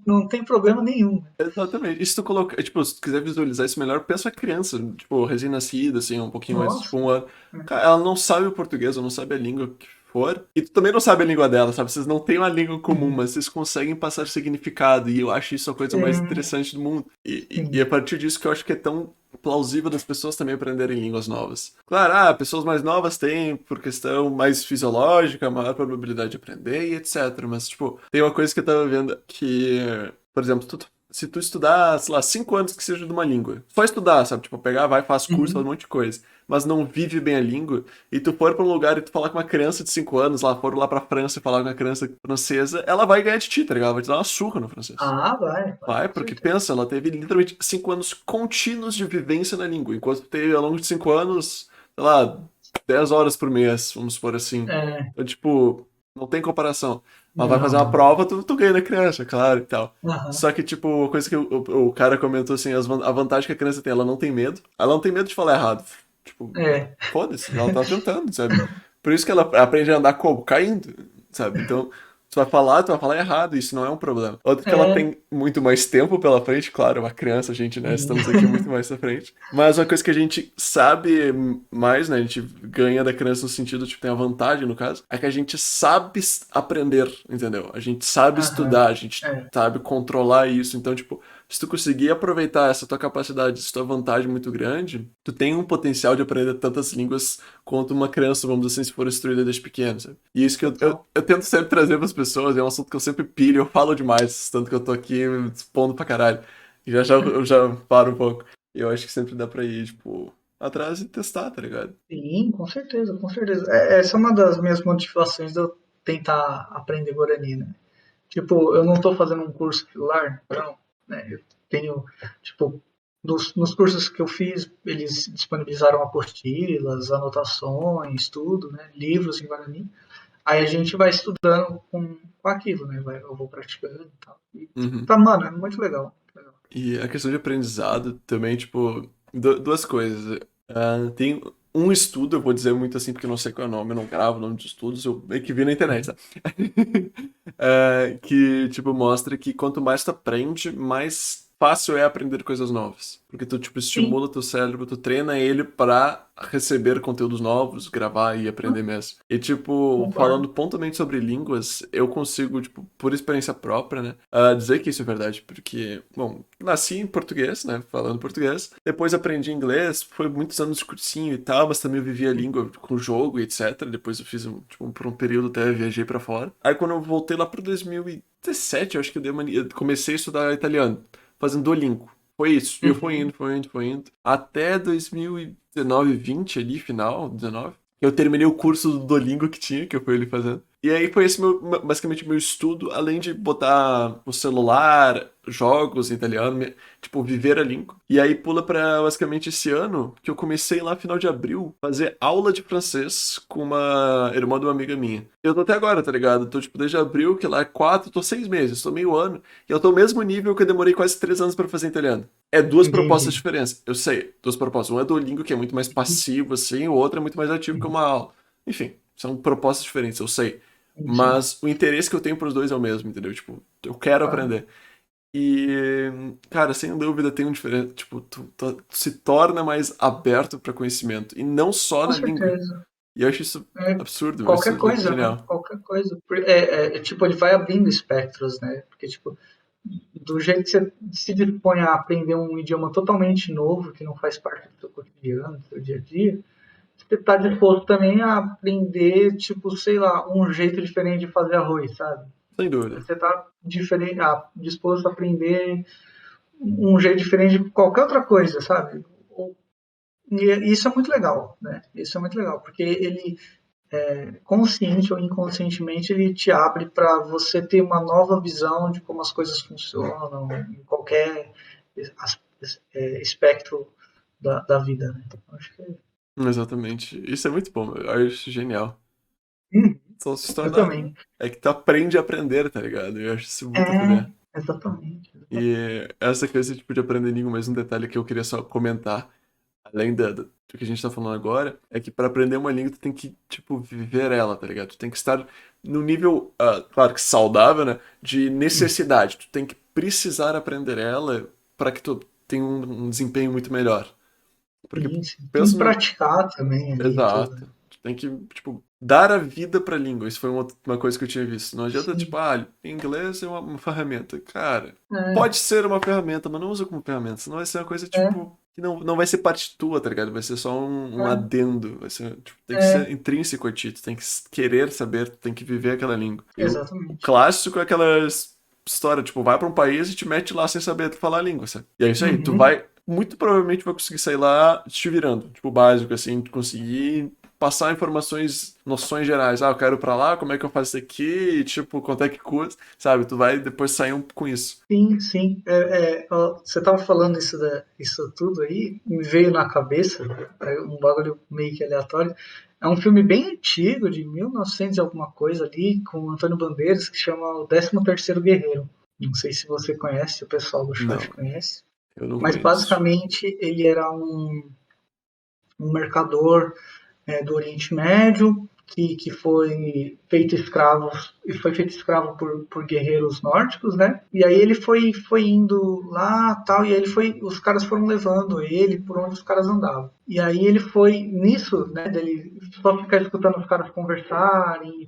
não tem problema nenhum. Exatamente. E se tu colocar, tipo, se tu quiser visualizar isso melhor, pensa a criança, tipo, recém-nascida, assim, um pouquinho mais, tipo, Nossa. um ano. Cara, ela não sabe o português, ela não sabe a língua que for. E tu também não sabe a língua dela, sabe? Vocês não têm uma língua comum, Uhum. mas vocês conseguem passar significado. E eu acho isso a coisa mais Sim, interessante do mundo. E sim. a partir disso que eu acho que é tão plausível das pessoas também aprenderem línguas novas. Claro, ah, pessoas mais novas têm, por questão mais fisiológica, maior probabilidade de aprender e etc. Mas, tipo, tem uma coisa que eu tava vendo que, por exemplo, se tu estudar, sei lá, 5 anos que seja de uma língua, só estudar, sabe? Tipo, pegar, vai, faz curso, faz um Uhum. monte de coisa, mas não vive bem a língua, e tu for pra um lugar e tu falar com uma criança de 5 anos, lá, for lá pra França e falar com uma criança francesa, ela vai ganhar de ti, tá ligado? Ela vai te dar uma surra no francês. Ah, vai, Vai, com porque certeza. pensa, ela teve literalmente 5 anos contínuos de vivência na língua, enquanto tu teve ao longo de 5 anos, sei lá, 10 horas por mês, vamos supor assim. É, Então, tipo, não tem comparação. Ela vai fazer não, uma não. prova, tu ganha da criança, claro, e tal. Aham. Só que, tipo, a coisa que o cara comentou assim, a vantagem que a criança tem, ela não tem medo. Ela não tem medo de falar errado. Tipo, É. foda-se, ela tá tentando, sabe? Por isso que ela aprende a andar como? Caindo, sabe? Então, tu vai falar errado, isso não é um problema. Outro que ela É, tem muito mais tempo pela frente, claro, é uma criança, a gente, né? sim. Estamos aqui muito mais pra frente. Mas uma coisa que a gente sabe mais, né? A gente ganha da criança no sentido, tipo, tem a vantagem no caso, é que a gente sabe aprender, entendeu? A gente sabe Aham. estudar, a gente É. sabe controlar isso. Então, tipo, se tu conseguir aproveitar essa tua capacidade, essa tua vantagem muito grande, tu tem um potencial de aprender tantas línguas quanto uma criança, vamos dizer assim, se for instruída desde pequeno, sabe? E isso que Total. eu tento sempre trazer para as pessoas, é um assunto que eu sempre pilho, eu falo demais, tanto que eu tô aqui me expondo pra caralho. E já já eu já paro um pouco. E eu acho que sempre dá pra ir, tipo, atrás e testar, tá ligado? Sim, com certeza, com certeza. Essa é uma das minhas motivações de eu tentar aprender Guarani, né? Tipo, eu não estou fazendo um curso regular, não, né? Eu tenho, tipo, nos cursos que eu fiz, eles disponibilizaram apostilas, anotações, tudo, né? Livros em Guarani. Aí a gente vai estudando com aquilo, né? Eu vou praticando e tal. E, Uhum. tá, mano, é muito legal. Muito legal. E a questão de aprendizado também, tipo, duas coisas. Ah, tem um estudo, eu vou dizer muito assim porque eu não sei qual é o nome, eu não gravo o nome dos estudos, eu meio que vi na internet, Uhum. tá? Que, tipo, mostra que quanto mais tu aprende, mais fácil é aprender coisas novas. Porque tu, tipo, Sim, estimula teu cérebro, tu treina ele pra receber conteúdos novos, gravar e aprender mesmo. E, tipo, concordo. falando pontualmente sobre línguas, eu consigo, tipo, por experiência própria, né, dizer que isso é verdade. Porque, bom, nasci em português, né, falando português. Depois aprendi inglês, foi muitos anos de cursinho e tal, mas também eu vivi a língua com jogo e etc. Depois eu fiz, tipo, por um período até viajei pra fora. Aí quando eu voltei lá pro 2017, eu acho que eu comecei a estudar italiano, fazendo Duolingo. Foi isso. E eu fui indo, Uhum. foi indo, foi indo. Até 2019, 20 ali, final, 19. Eu terminei o curso do Duolingo que tinha, que eu fui ele fazendo. E aí foi esse basicamente meu estudo, além de botar o celular, jogos em italiano, tipo, viver a língua. E aí pula pra basicamente esse ano, que eu comecei lá final de abril, fazer aula de francês com uma irmã de uma amiga minha. Eu tô até agora, tá ligado? Tô tipo desde abril, que lá é 4, tô 6 meses, tô meio ano. E eu tô no mesmo nível que eu demorei quase 3 anos pra fazer italiano. É duas propostas Entendi. diferentes. Eu sei, duas propostas. Um é Duolingo, que é muito mais passivo, assim, o outro é muito mais ativo que Uhum. uma aula. Enfim, são propostas diferentes, eu sei. Entendi. Mas o interesse que eu tenho pros dois é o mesmo, entendeu? Tipo, eu quero Claro. aprender. E, cara, sem dúvida tem um diferente. Tipo, tu se torna mais aberto para conhecimento. E não só Com na língua. certeza. E eu acho isso É, absurdo, eu acho qualquer isso coisa, né? genial. Qualquer coisa. Tipo, ele vai abrindo espectros, né? Porque, tipo, do jeito que você se dispõe a aprender um idioma totalmente novo, que não faz parte do seu cotidiano, do seu dia a dia, você está disposto também a aprender, tipo, sei lá, um jeito diferente de fazer arroz, sabe? Sem dúvida. Você está disposto a aprender um jeito diferente de qualquer outra coisa, sabe? E isso é muito legal, né? Isso é muito legal, porque ele, consciente ou inconscientemente, ele te abre para você ter uma nova visão de como as coisas funcionam em qualquer espectro da vida, né? Acho que Exatamente. Isso é muito bom, eu acho genial. Hum, Só se eu torna. também. É que tu aprende a aprender, tá ligado? Eu acho isso muito a É, fuder. exatamente. E essa coisa tipo, de aprender língua, mais um detalhe que eu queria só comentar. além do que a gente tá falando agora, é que para aprender uma língua tu tem que, tipo, viver ela, tá ligado? Tu tem que estar no nível, claro que saudável, né? De necessidade. Tu tem que precisar aprender ela para que tu tenha um desempenho muito melhor. Porque Sim, sim. Tem que pensa no. praticar também ali e tudo, né? Exato. Tu tem que, tipo, dar a vida pra língua. Isso foi uma coisa que eu tinha visto. Não adianta, tipo, Sim. inglês é uma ferramenta. Cara, É, pode ser uma ferramenta, mas não usa como ferramenta. Senão vai ser uma coisa, é, tipo, que não vai ser parte tua, tá ligado? Vai ser só um adendo. Vai ser, tipo, tem que ser é, intrínseco a ti. Tu tem que querer saber, tu tem que viver aquela língua. E o exatamente. clássico é aquela história, tipo, vai pra um país e te mete lá sem saber falar a língua, sabe? E é isso aí, tu Uhum. vai muito provavelmente vai conseguir sair lá te virando. Tipo, básico, assim, conseguir passar informações, noções gerais. Ah, eu quero ir pra lá, como é que eu faço isso aqui? E, tipo, quanto é que custa? Sabe? Tu vai depois sair com isso. Sim, sim. Ó, você estava falando isso tudo aí, me veio na cabeça, um bagulho meio que aleatório. É um filme bem antigo, de 1900 e alguma coisa ali, com o Antônio Bandeiras, que chama O 13º Guerreiro. Não sei se você conhece, o pessoal do chat Não, conhece. eu não Mas conheço. basicamente ele era um mercador do Oriente Médio, que foi feito escravo por guerreiros nórdicos, né? E aí ele foi indo lá, tal, e aí os caras foram levando ele por onde os caras andavam. E aí ele foi nisso, né, dele só ficar escutando os caras conversarem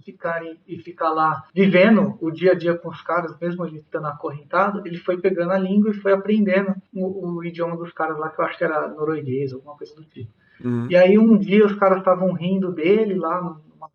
e ficar lá vivendo o dia a dia com os caras, mesmo ele estando acorrentado, ele foi pegando a língua e foi aprendendo o idioma dos caras lá, que eu acho que era norueguês, alguma coisa do tipo. E Uhum. aí um dia os caras estavam rindo dele lá numa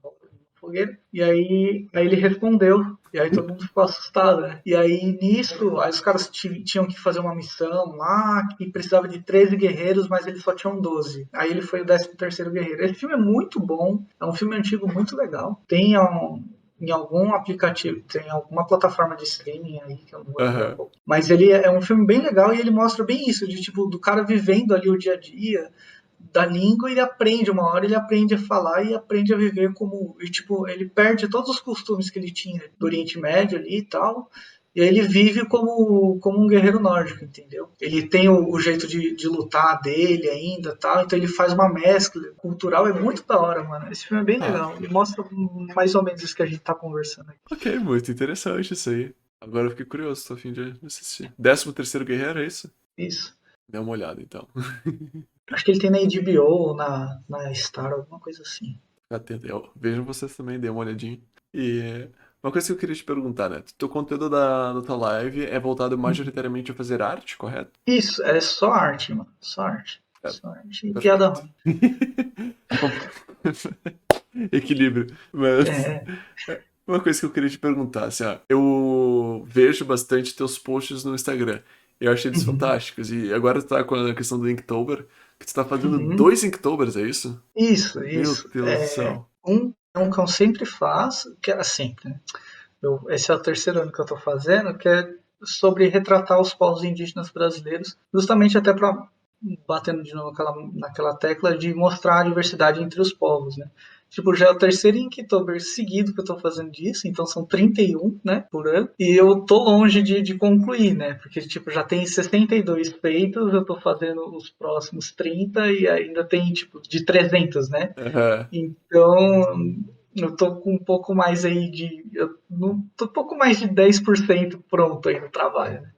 fogueira, e aí ele respondeu. E aí todo mundo ficou assustado, né? E aí nisso, aí os caras tinham que fazer uma missão lá, que precisava de 13 guerreiros, mas eles só tinham 12. Aí ele foi o 13º guerreiro. Esse filme é muito bom, é um filme antigo muito legal. Em algum aplicativo, tem alguma plataforma de streaming aí, que eu não vou lembrar Aham. qual. Mas ele é um filme bem legal e ele mostra bem isso, de tipo, do cara vivendo ali o dia a dia, da língua, ele aprende, uma hora ele aprende a falar e aprende a viver como, e, tipo, ele perde todos os costumes que ele tinha do Oriente Médio ali e tal, e aí ele vive como um guerreiro nórdico, entendeu? Ele tem o jeito de lutar dele ainda, tal, então ele faz uma mescla cultural, é muito da hora, mano. Esse filme é bem Ah, legal, ele mostra mais ou menos isso que a gente tá conversando aqui. ok, muito interessante isso aí. Agora eu fiquei curioso, tô a fim de assistir. 13º Guerreiro, é isso? Isso. Dá uma olhada, então. Acho que ele tem na HBO ou na Star, alguma coisa assim. Fica atento. Vejam vocês também, dê uma olhadinha. E uma coisa que eu queria te perguntar, né? Teu conteúdo da tua live é voltado majoritariamente a fazer arte, correto? Isso, é só arte, mano. Só arte. É, Só arte e piada perfeito. ruim. Equilíbrio. Mas É. uma coisa que eu queria te perguntar, assim, ó, eu vejo bastante teus posts no Instagram. Eu achei eles Uhum, fantásticos. E agora tu tá com a questão do Inktober, que tu tá fazendo uhum. 2 Inktobers, é isso? Isso, Meu isso. Deus do céu. É um que eu sempre faço, que é sempre, né? Esse é o terceiro ano que eu estou fazendo, que é sobre retratar os povos indígenas brasileiros, justamente até para batendo de novo naquela tecla de mostrar a diversidade entre os povos, né? Tipo, já é o terceiro Inktober seguido que eu tô fazendo disso, então são 31, né, por ano, e eu tô longe de concluir, né, porque, tipo, já tem 62 feitos, eu tô fazendo os próximos 30 e ainda tem, tipo, de 300, né? Aham. Então, eu tô com um pouco mais aí eu não tô um pouco mais de 10% pronto aí no trabalho, né?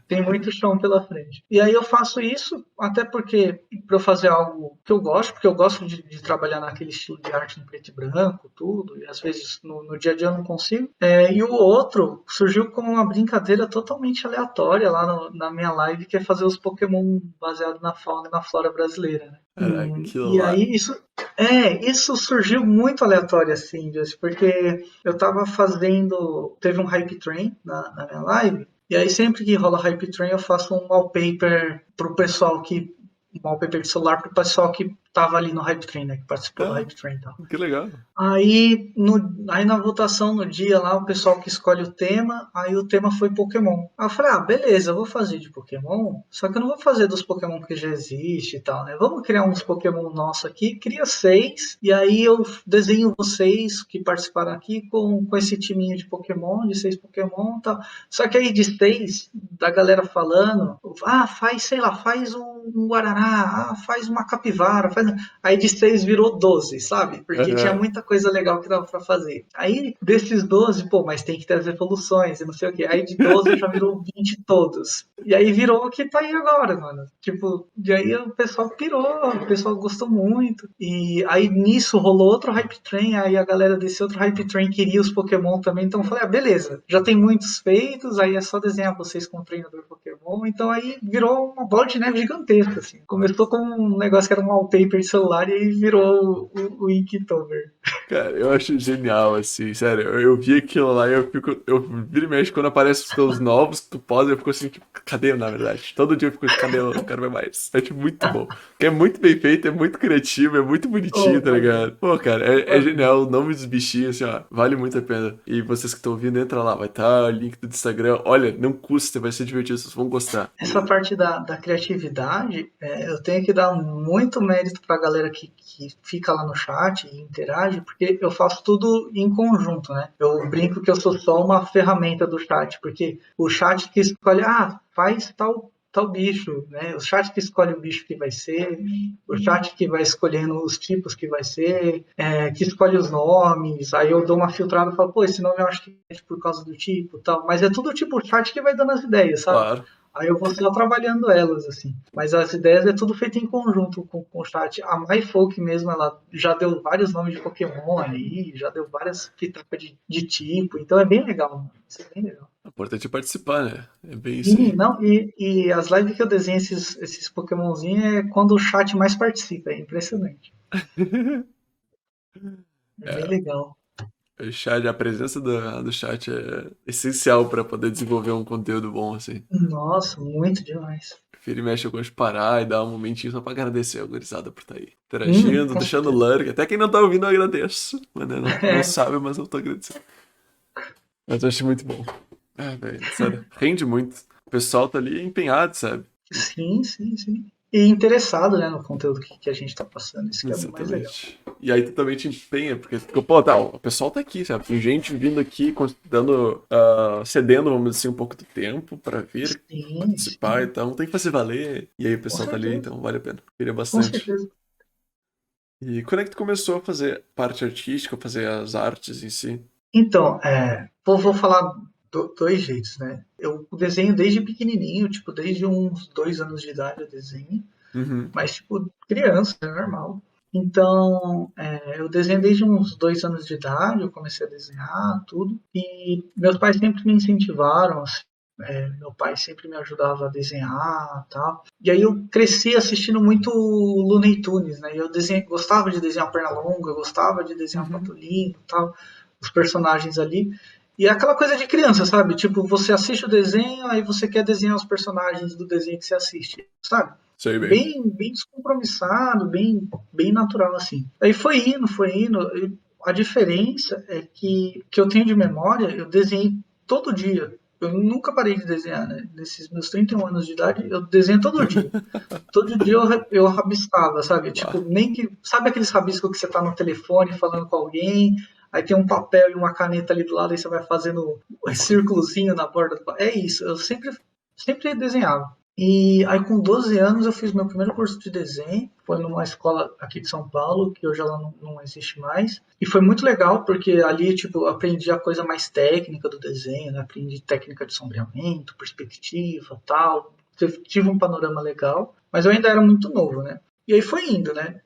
Tem muito chão pela frente. E aí eu faço isso até porque para eu fazer algo que eu gosto, porque eu gosto de trabalhar naquele estilo de arte em preto e branco, tudo, e às vezes no dia a dia eu não consigo. E o outro surgiu como uma brincadeira totalmente aleatória lá na minha live, que é fazer os Pokémon baseado na fauna e na flora brasileira, né? Era aquilo E lá. aí isso surgiu muito aleatório assim, Jess, porque eu tava fazendo, teve um hype train na minha live, e aí sempre que rola hype train eu faço um wallpaper pro pessoal que um wallpaper de celular pro pessoal que tava ali no hype train, né, que participou do Ah, hype train e tal. que legal. Aí na votação no dia lá, o pessoal que escolhe o tema, aí o tema foi Pokémon. Aí eu falei, beleza, eu vou fazer de Pokémon, só que eu não vou fazer dos Pokémon que já existe e tal, né? Vamos criar uns Pokémon nossos aqui, cria 6, e aí eu desenho vocês que participaram aqui com esse timinho de Pokémon, de 6 Pokémon e tal. Só que aí de 6, da galera falando, faz, sei lá, faz um guaraná, faz uma capivara, faz... Aí de 6 virou 12, sabe? Porque tinha Aham. muita coisa legal que dava pra fazer. Aí desses 12, pô, mas tem que ter as evoluções e não sei o quê. Aí de 12 já virou 20 todos. E aí virou o que tá aí agora, mano. Tipo, e aí o pessoal pirou, o pessoal gostou muito. E aí nisso rolou outro hype train, aí a galera desse outro hype train queria os Pokémon também, então eu falei, ah, beleza, já tem muitos feitos, aí é só desenhar vocês com o treinador Pokémon, então aí virou uma bola de neve gigantesca, assim. Começou com um negócio que era um wallpaper de celular e aí virou o Inktober. Cara, eu acho genial, assim, sério. Eu vi aquilo lá e eu fico. Eu viro e mexo quando aparecem os teus novos que tu posa, eu fico assim, tipo, cadê, na verdade? Todo dia eu fico, cadê? Eu quero ver mais. É tipo, muito bom. Porque é muito bem feito, é muito criativo, é muito bonitinho, Oh, tá valeu, ligado? Pô, cara, é valeu. genial. O nome dos bichinhos, assim, ó, vale muito a pena. E vocês que estão ouvindo, entra lá, vai estar o link do Instagram. Olha, não custa, vai ser divertido, vocês vão gostar. Essa parte da criatividade, eu tenho que dar muito mérito para a galera que fica lá no chat e interage, porque eu faço tudo em conjunto, né? Eu brinco que eu sou só uma ferramenta do chat, porque o chat que escolhe, faz tal bicho, né? O chat que escolhe o bicho que vai ser, o chat que vai escolhendo os tipos que vai ser, que escolhe os nomes, aí eu dou uma filtrada e falo, pô, esse nome eu acho que é por causa do tipo e tal, mas é tudo tipo o chat que vai dando as ideias, sabe? Claro. Aí eu vou só trabalhando elas, assim. Mas as ideias é tudo feito em conjunto com o chat. A MyFolk mesmo, ela já deu vários nomes de Pokémon ali, já deu várias pitacas de tipo, então é bem legal, mano. Isso é bem legal. O importante é participar, né? É bem isso Sim, aí. não, e as lives que eu desenho esses Pokémonzinhos é quando o chat mais participa, é impressionante. É bem É, legal. o chat, a presença do chat é essencial pra poder desenvolver um conteúdo bom, assim. Nossa, muito demais. Vira e mexe, eu gosto de parar e dar um momentinho só pra agradecer a gurizada por estar aí. Interagindo, Com deixando certeza. lurk. Até quem não tá ouvindo, eu agradeço. Mano, não sabe, mas eu tô agradecendo. Mas eu acho muito bom. Ah, velho, sério. Rende muito. O pessoal tá ali empenhado, sabe? Sim, sim, sim. E interessado, né, no conteúdo que a gente tá passando, isso que é o mais legal. Exatamente. E aí tu também te empenha, porque, pô, tá, o pessoal tá aqui, sabe? Tem gente vindo aqui, dando, cedendo, vamos dizer assim, um pouco do tempo pra vir Sim, participar, sim, então tem que fazer valer. E aí o com pessoal tá ali, certeza, então vale a pena. Queria com bastante. certeza. E quando é que tu começou a fazer parte artística, fazer as artes em si? Então, vou falar dois jeitos, né? Eu desenho desde pequenininho, tipo, desde uns 2 anos de idade eu desenho, Uhum. mas, tipo, criança, é normal. Então, eu desenho desde uns 2 anos de idade, eu comecei a desenhar tudo, e meus pais sempre me incentivaram, assim, meu pai sempre me ajudava a desenhar e tal. E aí eu cresci assistindo muito Looney Tunes, né? E eu gostava de desenhar Pernalonga, gostava de desenhar Uhum. Patolino e tal, os personagens ali. E é aquela coisa de criança, sabe? Tipo, você assiste o desenho, aí você quer desenhar os personagens do desenho que você assiste, sabe? Sei bem. Bem descompromissado, bem natural, assim. Aí foi indo, foi indo. A diferença é que eu tenho de memória, eu desenhei todo dia. Eu nunca parei de desenhar, né? Nesses meus 31 anos de idade, eu desenho todo dia. Todo dia eu rabiscava, sabe? Tipo, Bah. nem que. Sabe aqueles rabiscos que você tá no telefone falando com alguém, aí tem um papel e uma caneta ali do lado, aí você vai fazendo um círculozinho na borda do papel. É isso, eu sempre desenhava. E aí com 12 anos eu fiz meu primeiro curso de desenho, foi numa escola aqui de São Paulo, que hoje ela não existe mais. E foi muito legal, porque ali, tipo, aprendi a coisa mais técnica do desenho, né? Aprendi técnica de sombreamento, perspectiva, tal. Tive um panorama legal, mas eu ainda era muito novo, né? E aí foi indo, né?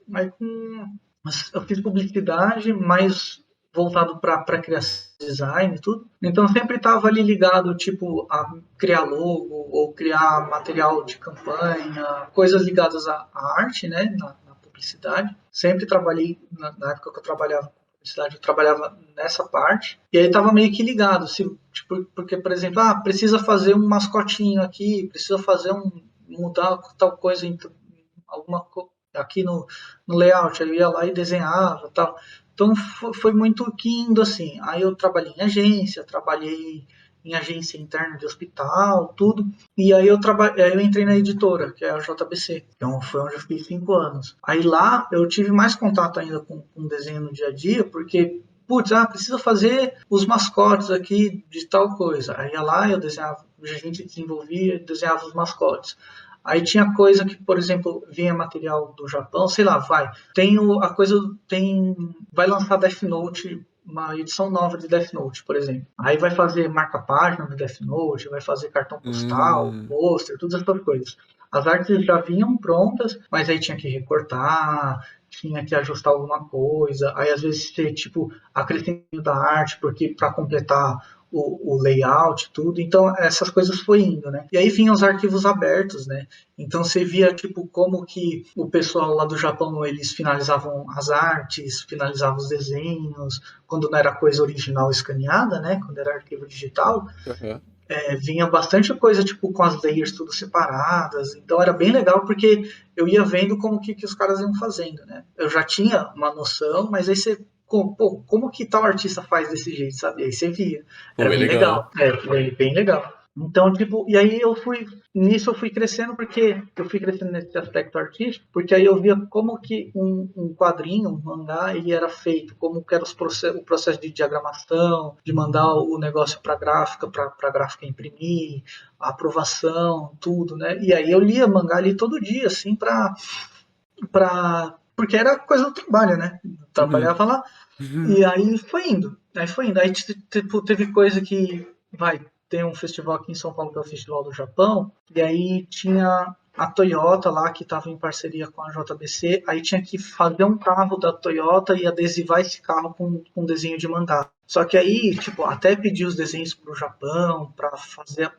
Eu fiz publicidade, mais voltado para criação design e tudo. Então sempre estava ali ligado, tipo, a criar logo ou criar material de campanha, coisas ligadas à arte, né, na publicidade. Sempre trabalhei, na época que eu trabalhava com publicidade, eu trabalhava nessa parte. E aí estava meio que ligado, se, tipo, porque, por exemplo, precisa fazer um mascotinho aqui, precisa fazer mudar tal coisa em alguma aqui no layout, eu ia lá e desenhava tal. Então foi muito que indo assim. Aí eu trabalhei em agência, trabalhei em agência interna de hospital, tudo. E aí eu entrei na editora, que é a JBC. Então foi onde eu fiquei 5 anos. Aí lá eu tive mais contato ainda com desenho no dia a dia, porque putz, precisa fazer os mascotes aqui de tal coisa. Aí ia lá, eu desenhava, a gente desenvolvia, desenhava os mascotes. Aí tinha coisa que, por exemplo, vinha material do Japão, sei lá, vai lançar Death Note, uma edição nova de Death Note, por exemplo. Aí vai fazer marca-página do Death Note, vai fazer cartão postal, Hum, pôster, todas essas coisas. As artes já vinham prontas, mas aí tinha que recortar, tinha que ajustar alguma coisa, aí às vezes ter tipo acrescento da arte, porque para completar o layout, tudo. Então essas coisas foi indo, né? E aí vinham os arquivos abertos, né? Então você via tipo como que o pessoal lá do Japão eles finalizavam as artes, finalizavam os desenhos, quando não era coisa original escaneada, né? Quando era arquivo digital, aham. vinha bastante coisa tipo com as layers tudo separadas. Então era bem legal porque eu ia vendo como que os caras iam fazendo, né? Eu já tinha uma noção, mas aí você pô, como que tal artista faz desse jeito, sabe? Aí você via. Pô, Era bem bem legal. legal. Bem legal. Então, tipo, e aí nisso eu fui crescendo porque eu fui crescendo nesse aspecto artístico, porque aí eu via como que um quadrinho, um mangá, ele era feito, como que era o processo de diagramação, de mandar o negócio para a gráfica imprimir, a aprovação, tudo, né? E aí eu lia mangá ali todo dia, assim, porque era coisa do trabalho, né? Eu Uhum. trabalhava lá, e aí foi indo. Aí foi indo. Aí tipo, teve coisa que vai ter um festival aqui em São Paulo, que é o Festival do Japão, e aí tinha a Toyota lá que estava em parceria com a JBC, aí tinha que fazer um carro da Toyota e adesivar esse carro com desenho de mangá. Só que aí, tipo, até pedir os desenhos para o Japão, para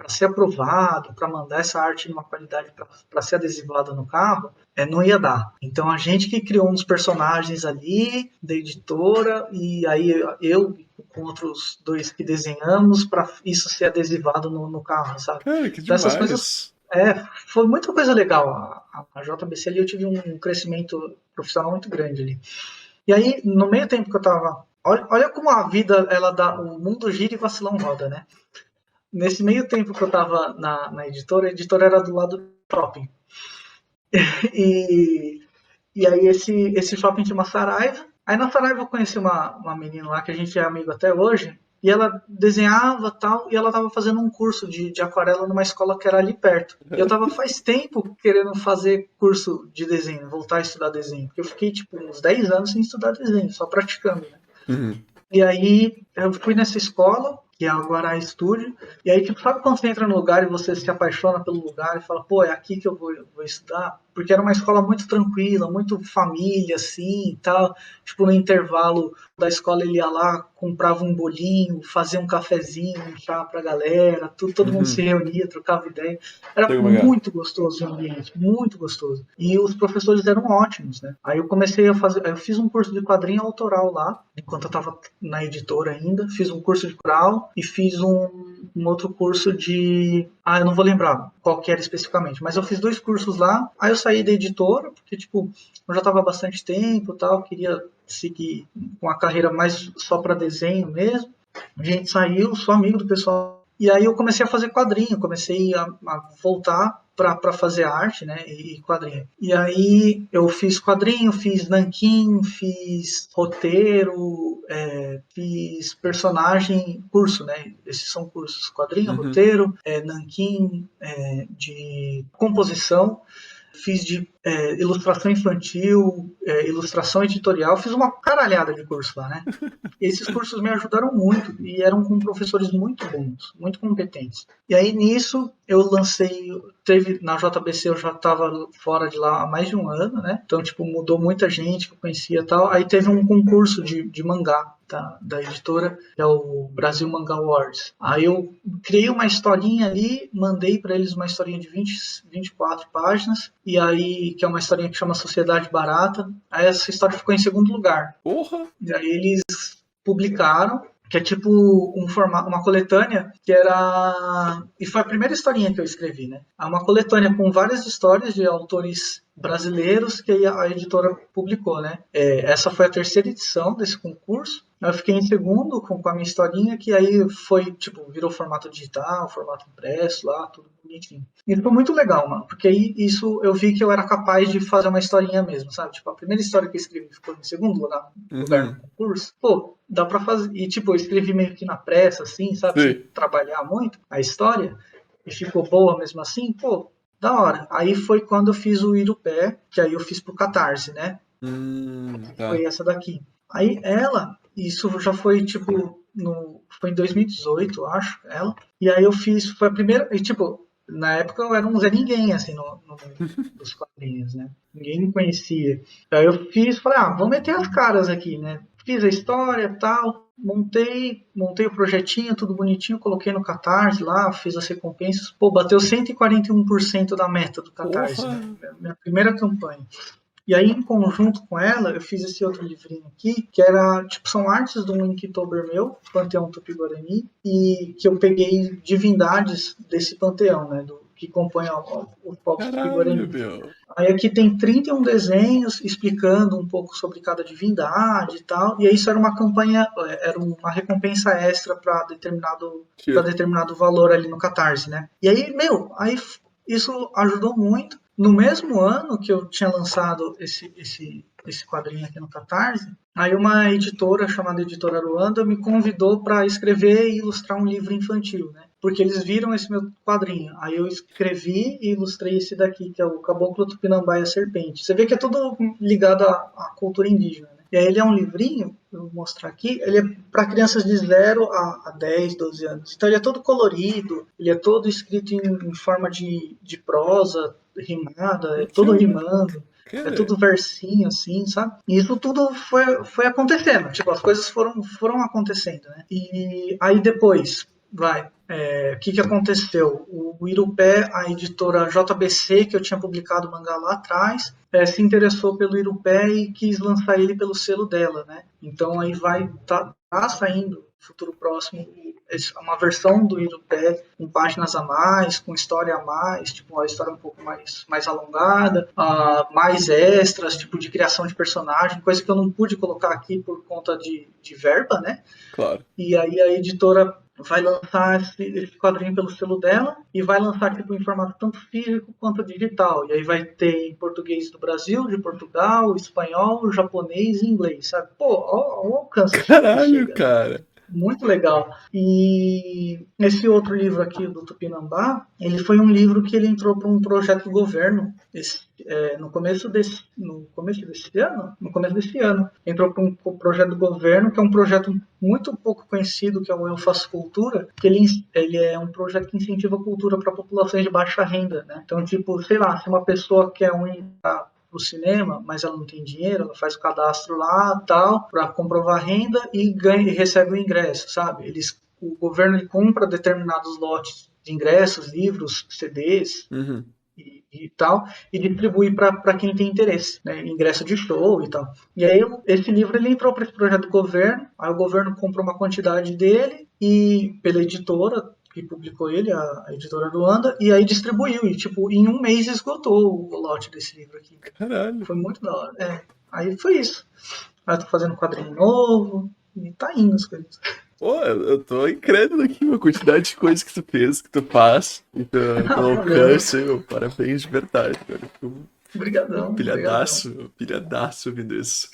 ser aprovado, para mandar essa arte numa qualidade para ser adesivada no carro, não ia dar. Então a gente que criou uns personagens ali da editora e aí eu com outros dois que desenhamos para isso ser adesivado no carro, sabe? Cara, que Então essas coisas demais. foi muita coisa legal. A JBC ali eu tive um crescimento profissional muito grande ali. E aí, no meio tempo que eu tava. Olha como a vida, ela dá. O mundo gira e vacilão roda, né? Nesse meio tempo que eu tava na editora, a editora era do lado do shopping. E, e aí esse shopping tinha uma Saraiva. Aí na Saraiva eu conheci uma menina lá que a gente é amigo até hoje. E ela desenhava tal, e ela estava fazendo um curso de aquarela numa escola que era ali perto. E eu estava faz tempo querendo fazer curso de desenho, voltar a estudar desenho. Porque eu fiquei tipo uns 10 anos sem estudar desenho, só praticando, né? Uhum. E aí eu fui nessa escola, que é agora a estúdio, e aí, tipo, sabe quando você entra no lugar e você se apaixona pelo lugar e fala, pô, é aqui que eu vou estudar? Porque era uma escola muito tranquila, muito família, assim, e tal. Tipo, no intervalo da escola ele ia lá, comprava um bolinho, fazia um cafezinho, um chá pra galera, todo mundo se Uhum. reunia, trocava ideia. Era Sei como é que é. muito gostoso o ambiente, muito gostoso. E os professores eram ótimos, né? Aí eu comecei a fazer, eu fiz um curso de quadrinho autoral lá, enquanto eu estava na editora ainda, fiz um curso de coral e fiz um outro curso de. Ah, eu não vou lembrar qual que era especificamente, mas eu fiz 2 cursos lá. Aí eu saí da editora, porque, tipo, eu já estava há bastante tempo e tal, queria seguir com a carreira mais só para desenho mesmo. A gente saiu, sou amigo do pessoal. E aí eu comecei a fazer quadrinho, comecei a voltar para fazer arte, né, e quadrinho. E aí eu fiz quadrinho, fiz nanquim, fiz roteiro, fiz personagem, curso, né, esses são cursos, quadrinho, Uhum. roteiro, nanquim, de composição, fiz de ilustração infantil, ilustração editorial, fiz uma caralhada de curso lá, né? Esses cursos me ajudaram muito e eram com professores muito bons, muito competentes. E aí nisso eu lancei, na JBC eu já estava fora de lá há mais de um ano, né? Então, tipo, mudou muita gente que eu conhecia e tal. Aí teve um concurso de mangá da editora, que é o Brasil Manga Awards. Aí eu criei uma historinha ali, mandei para eles uma historinha de 24 páginas, e aí, que é uma historinha que chama Sociedade Barata. Aí essa história ficou em segundo lugar. Porra! E aí eles publicaram, que é tipo uma coletânea que era. E foi a primeira historinha que eu escrevi, né? É uma coletânea com várias histórias de autores brasileiros que a editora publicou, né? Essa foi a terceira edição desse concurso. Eu fiquei em segundo com a minha historinha, que aí foi, tipo, virou formato digital, formato impresso lá, tudo bonitinho. E foi muito legal, mano, porque aí isso eu vi que eu era capaz de fazer uma historinha mesmo, sabe? Tipo, a primeira história que eu escrevi ficou em segundo lugar no Uhum. concurso. Pô, dá pra fazer. E, tipo, eu escrevi meio que na pressa, assim, sabe? Sem Sei. trabalhar muito a história, e ficou boa mesmo assim, pô, da hora. Aí foi quando eu fiz o Irupé, que aí eu fiz pro Catarse, né? Tá. Foi essa daqui. Aí ela, isso já foi tipo, foi em 2018, eu acho, ela. E aí eu fiz, foi a primeira, e tipo, na época eu era um Zé Ninguém, assim, no mundo dos quadrinhos, né? Ninguém me conhecia. Aí eu fiz, falei, vamos meter as caras aqui, né? Fiz a história tal, montei o projetinho, tudo bonitinho, coloquei no Catarse lá, fiz as recompensas. Pô, bateu 141% da meta do Catarse, Porra! né? Minha primeira campanha. E aí, em conjunto com ela, eu fiz esse outro livrinho aqui, que era, tipo, são artes do Inktober meu, Panteão Tupi-Guarani, e que eu peguei divindades desse panteão, né, que compõe o povos Caralho, Tupi-Guarani. meu. Aí aqui tem 31 desenhos explicando um pouco sobre cada divindade e tal, e aí isso era uma campanha, era uma recompensa extra para Tiro. determinado valor ali no Catarse, né? E aí, aí isso ajudou muito. No mesmo ano que eu tinha lançado esse quadrinho aqui no Catarse, aí uma editora chamada Editora Aruanda me convidou para escrever e ilustrar um livro infantil, né? Porque eles viram esse meu quadrinho. Aí eu escrevi e ilustrei esse daqui, que é o Caboclo Tupinambá e a Serpente. Você vê que é tudo ligado à cultura indígena, né? E aí ele é um livrinho, eu vou mostrar aqui, ele é para crianças de 0 a 10, 12 anos. Então ele é todo colorido, ele é todo escrito em forma de prosa, rimada, é todo rimando, é Cara, tudo versinho, assim, sabe? E isso tudo foi acontecendo, tipo, as coisas foram acontecendo, né? E aí depois, o que aconteceu? O Irupé, a editora JBC, que eu tinha publicado o mangá lá atrás, se interessou pelo Irupé e quis lançar ele pelo selo dela, né? Então aí tá saindo no futuro próximo uma versão do Irupé com páginas a mais, com história a mais, tipo uma história um pouco mais alongada, mais extras, tipo de criação de personagem, coisa que eu não pude colocar aqui por conta de verba, né? claro. E aí a editora vai lançar esse quadrinho pelo selo dela e vai lançar tipo, em formato tanto físico quanto digital. E aí vai ter em português do Brasil, de Portugal, espanhol, japonês e inglês, sabe? Pô, olha o alcance que Caralho, chega, né? cara. Muito legal. E esse outro livro aqui do Tupinambá, ele foi um livro que ele entrou para um projeto do governo no começo desse ano, entrou para um projeto do governo que é um projeto muito pouco conhecido, que é o Eu Faço Cultura, que ele é um projeto que incentiva a cultura para populações de baixa renda, né? Então, tipo, sei lá, se uma pessoa quer pro cinema, mas ela não tem dinheiro, ela faz o cadastro lá, tal, para comprovar a renda e recebe o ingresso, sabe? O governo compra determinados lotes de ingressos, livros, CDs Uhum. e tal, e distribui para quem tem interesse, né? Ingresso de show e tal. E aí esse livro ele entrou para esse projeto do governo, aí o governo comprou uma quantidade dele e pela editora que publicou ele, a editora Luanda, e aí distribuiu. E, tipo, em um mês esgotou o lote desse livro aqui. Caralho. Foi muito da hora. Aí foi isso. Aí eu tô fazendo um quadrinho novo e tá indo as coisas. Pô, eu tô incrédulo aqui, a quantidade de coisas que tu fez, que tu faz, e teu Valeu. alcance, meu, parabéns de verdade, cara. Fico Obrigadão, obrigadão. pilhadaço ouvindo isso.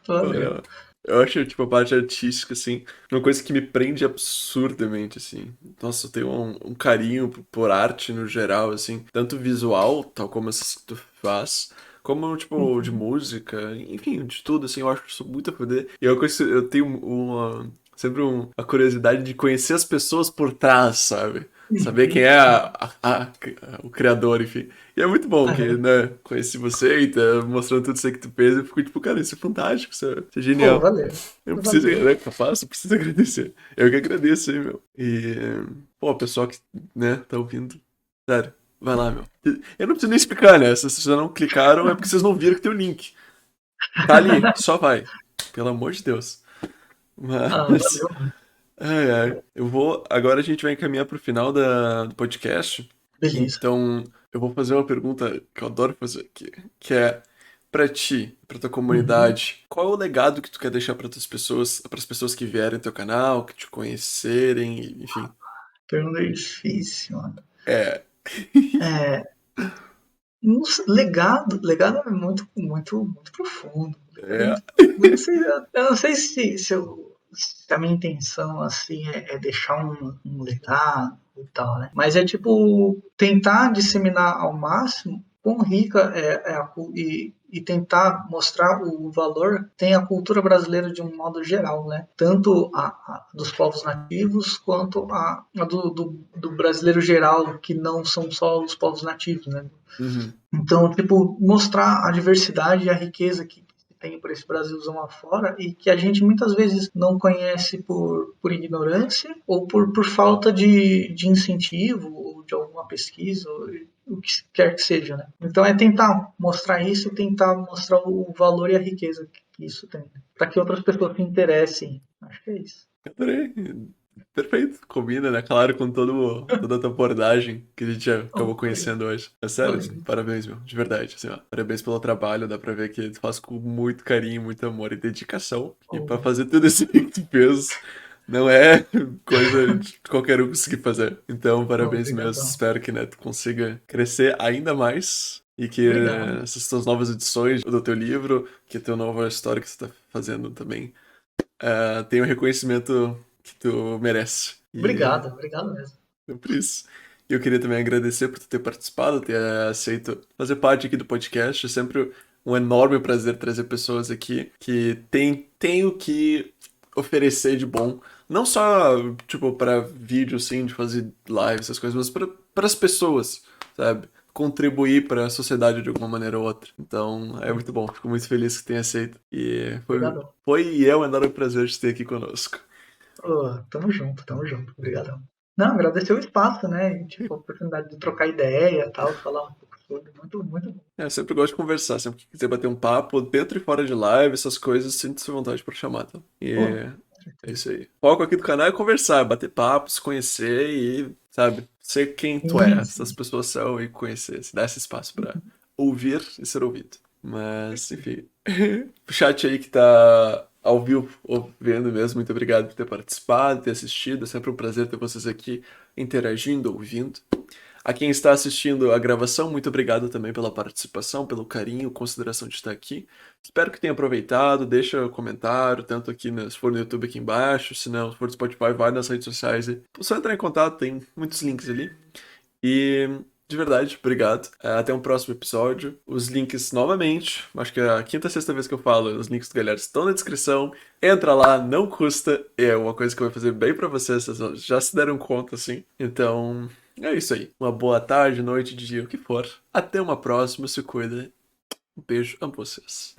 Pô, Valeu. eu acho, tipo, a parte artística, assim, uma coisa que me prende absurdamente, assim. Nossa, eu tenho um carinho por arte no geral, assim, tanto visual, tal como essas que tu faz, como, tipo, de música, enfim, de tudo, assim, eu acho isso muito a poder. E eu tenho uma curiosidade de conhecer as pessoas por trás, sabe? Saber quem é o criador, enfim. E é muito bom que, né, conheci você e tá mostrando tudo isso aí que tu fez. Eu fico tipo, cara, isso é fantástico, isso é Pô, genial. valeu. Eu não preciso, Valeu. né, capaz, eu preciso agradecer. Eu que agradeço aí, meu. E, pô, o pessoal que, né, tá ouvindo, sério, vai lá, meu. Eu não preciso nem explicar, né? Se vocês não clicaram, é porque vocês não viram que tem o link. Tá ali, só vai. Pelo amor de Deus. Mas, Valeu, mano. eu vou. Agora a gente vai encaminhar pro final do podcast. Beleza. Então, eu vou fazer uma pergunta que eu adoro fazer aqui, que é pra ti, pra tua Uhum. comunidade, qual é o legado que tu quer deixar para as pessoas que vierem no teu canal, que te conhecerem, enfim. Pergunta difícil, mano. É. É, legado é muito profundo. Legado é É. muito, eu não sei se a minha intenção assim é deixar um legado. e tal, né? Mas é tipo tentar disseminar ao máximo quão rica e tentar mostrar o valor tem a cultura brasileira de um modo geral, né? Tanto a dos povos nativos quanto a do brasileiro geral, que não são só os povos nativos, né? Uhum. Então, tipo, mostrar a diversidade e a riqueza que tem por esse Brasilzão afora e que a gente muitas vezes não conhece por ignorância ou por falta de incentivo ou de alguma pesquisa, ou o que quer que seja, né? Então é tentar mostrar isso e tentar mostrar o valor e a riqueza que isso tem, para que outras pessoas se interessem. Acho que é isso. Adorei. Perfeito. Combina, né? Claro, com toda a tua abordagem que a gente já Oh, acabou conhecendo hoje. É sério, valeu. parabéns, meu. De verdade, assim, ó. Parabéns pelo trabalho. Dá pra ver que tu faz com muito carinho, muito amor e dedicação. E Oh, pra fazer tudo isso que tu fez, não é coisa de qualquer um conseguir fazer. Então, parabéns mesmo. obrigadão. Espero que, né, tu consiga crescer ainda mais. E que Obrigado. essas tuas novas edições do teu livro, que a tua nova história que você tá fazendo também, tem o reconhecimento que tu merece. E Obrigado, obrigado mesmo. é por isso. E eu queria também agradecer por tu ter participado, ter aceito fazer parte aqui do podcast. É sempre um enorme prazer trazer pessoas aqui que tem o que oferecer de bom. Não só, tipo, para vídeo, assim, de fazer live, essas coisas, mas para as pessoas, sabe? Contribuir para a sociedade de alguma maneira ou outra. Então, é muito bom. Fico muito feliz que tenha aceito. E Obrigadão. foi e é um enorme prazer te ter aqui conosco. Ô, tamo junto, tamo junto. Obrigadão. Não, agradecer o espaço, né? E, tipo, a oportunidade de trocar ideia e tal, falar um pouco sobre. Muito, muito bom. É, eu sempre gosto de conversar, sempre que quiser bater um papo, dentro e fora de live, essas coisas, sinta-se à vontade para chamar, tá? E Pô, com é certeza. isso aí. O foco aqui do canal é conversar, bater papo, se conhecer e, sabe, ser quem tu é, Sim, essas sim. pessoas são e conhecer, se dar esse espaço para ouvir e ser ouvido. Mas, enfim. O chat aí que tá ao vivo, ouvindo mesmo, muito obrigado por ter participado, ter assistido. É sempre um prazer ter vocês aqui interagindo, ouvindo. A quem está assistindo a gravação, muito obrigado também pela participação, pelo carinho, consideração de estar aqui. Espero que tenha aproveitado, deixa um comentário, tanto aqui, se for no YouTube aqui embaixo, se não, se for no Spotify, vai nas redes sociais. Só entrar em contato, tem muitos links ali. E, de verdade, obrigado. Até um próximo episódio. Os links, novamente, acho que é a quinta, sexta vez que eu falo, os links do galera estão na descrição. Entra lá, não custa. É uma coisa que vai fazer bem pra vocês, vocês já se deram conta, assim. Então, é isso aí. Uma boa tarde, noite, dia, o que for. Até uma próxima, se cuida. Um beijo a vocês.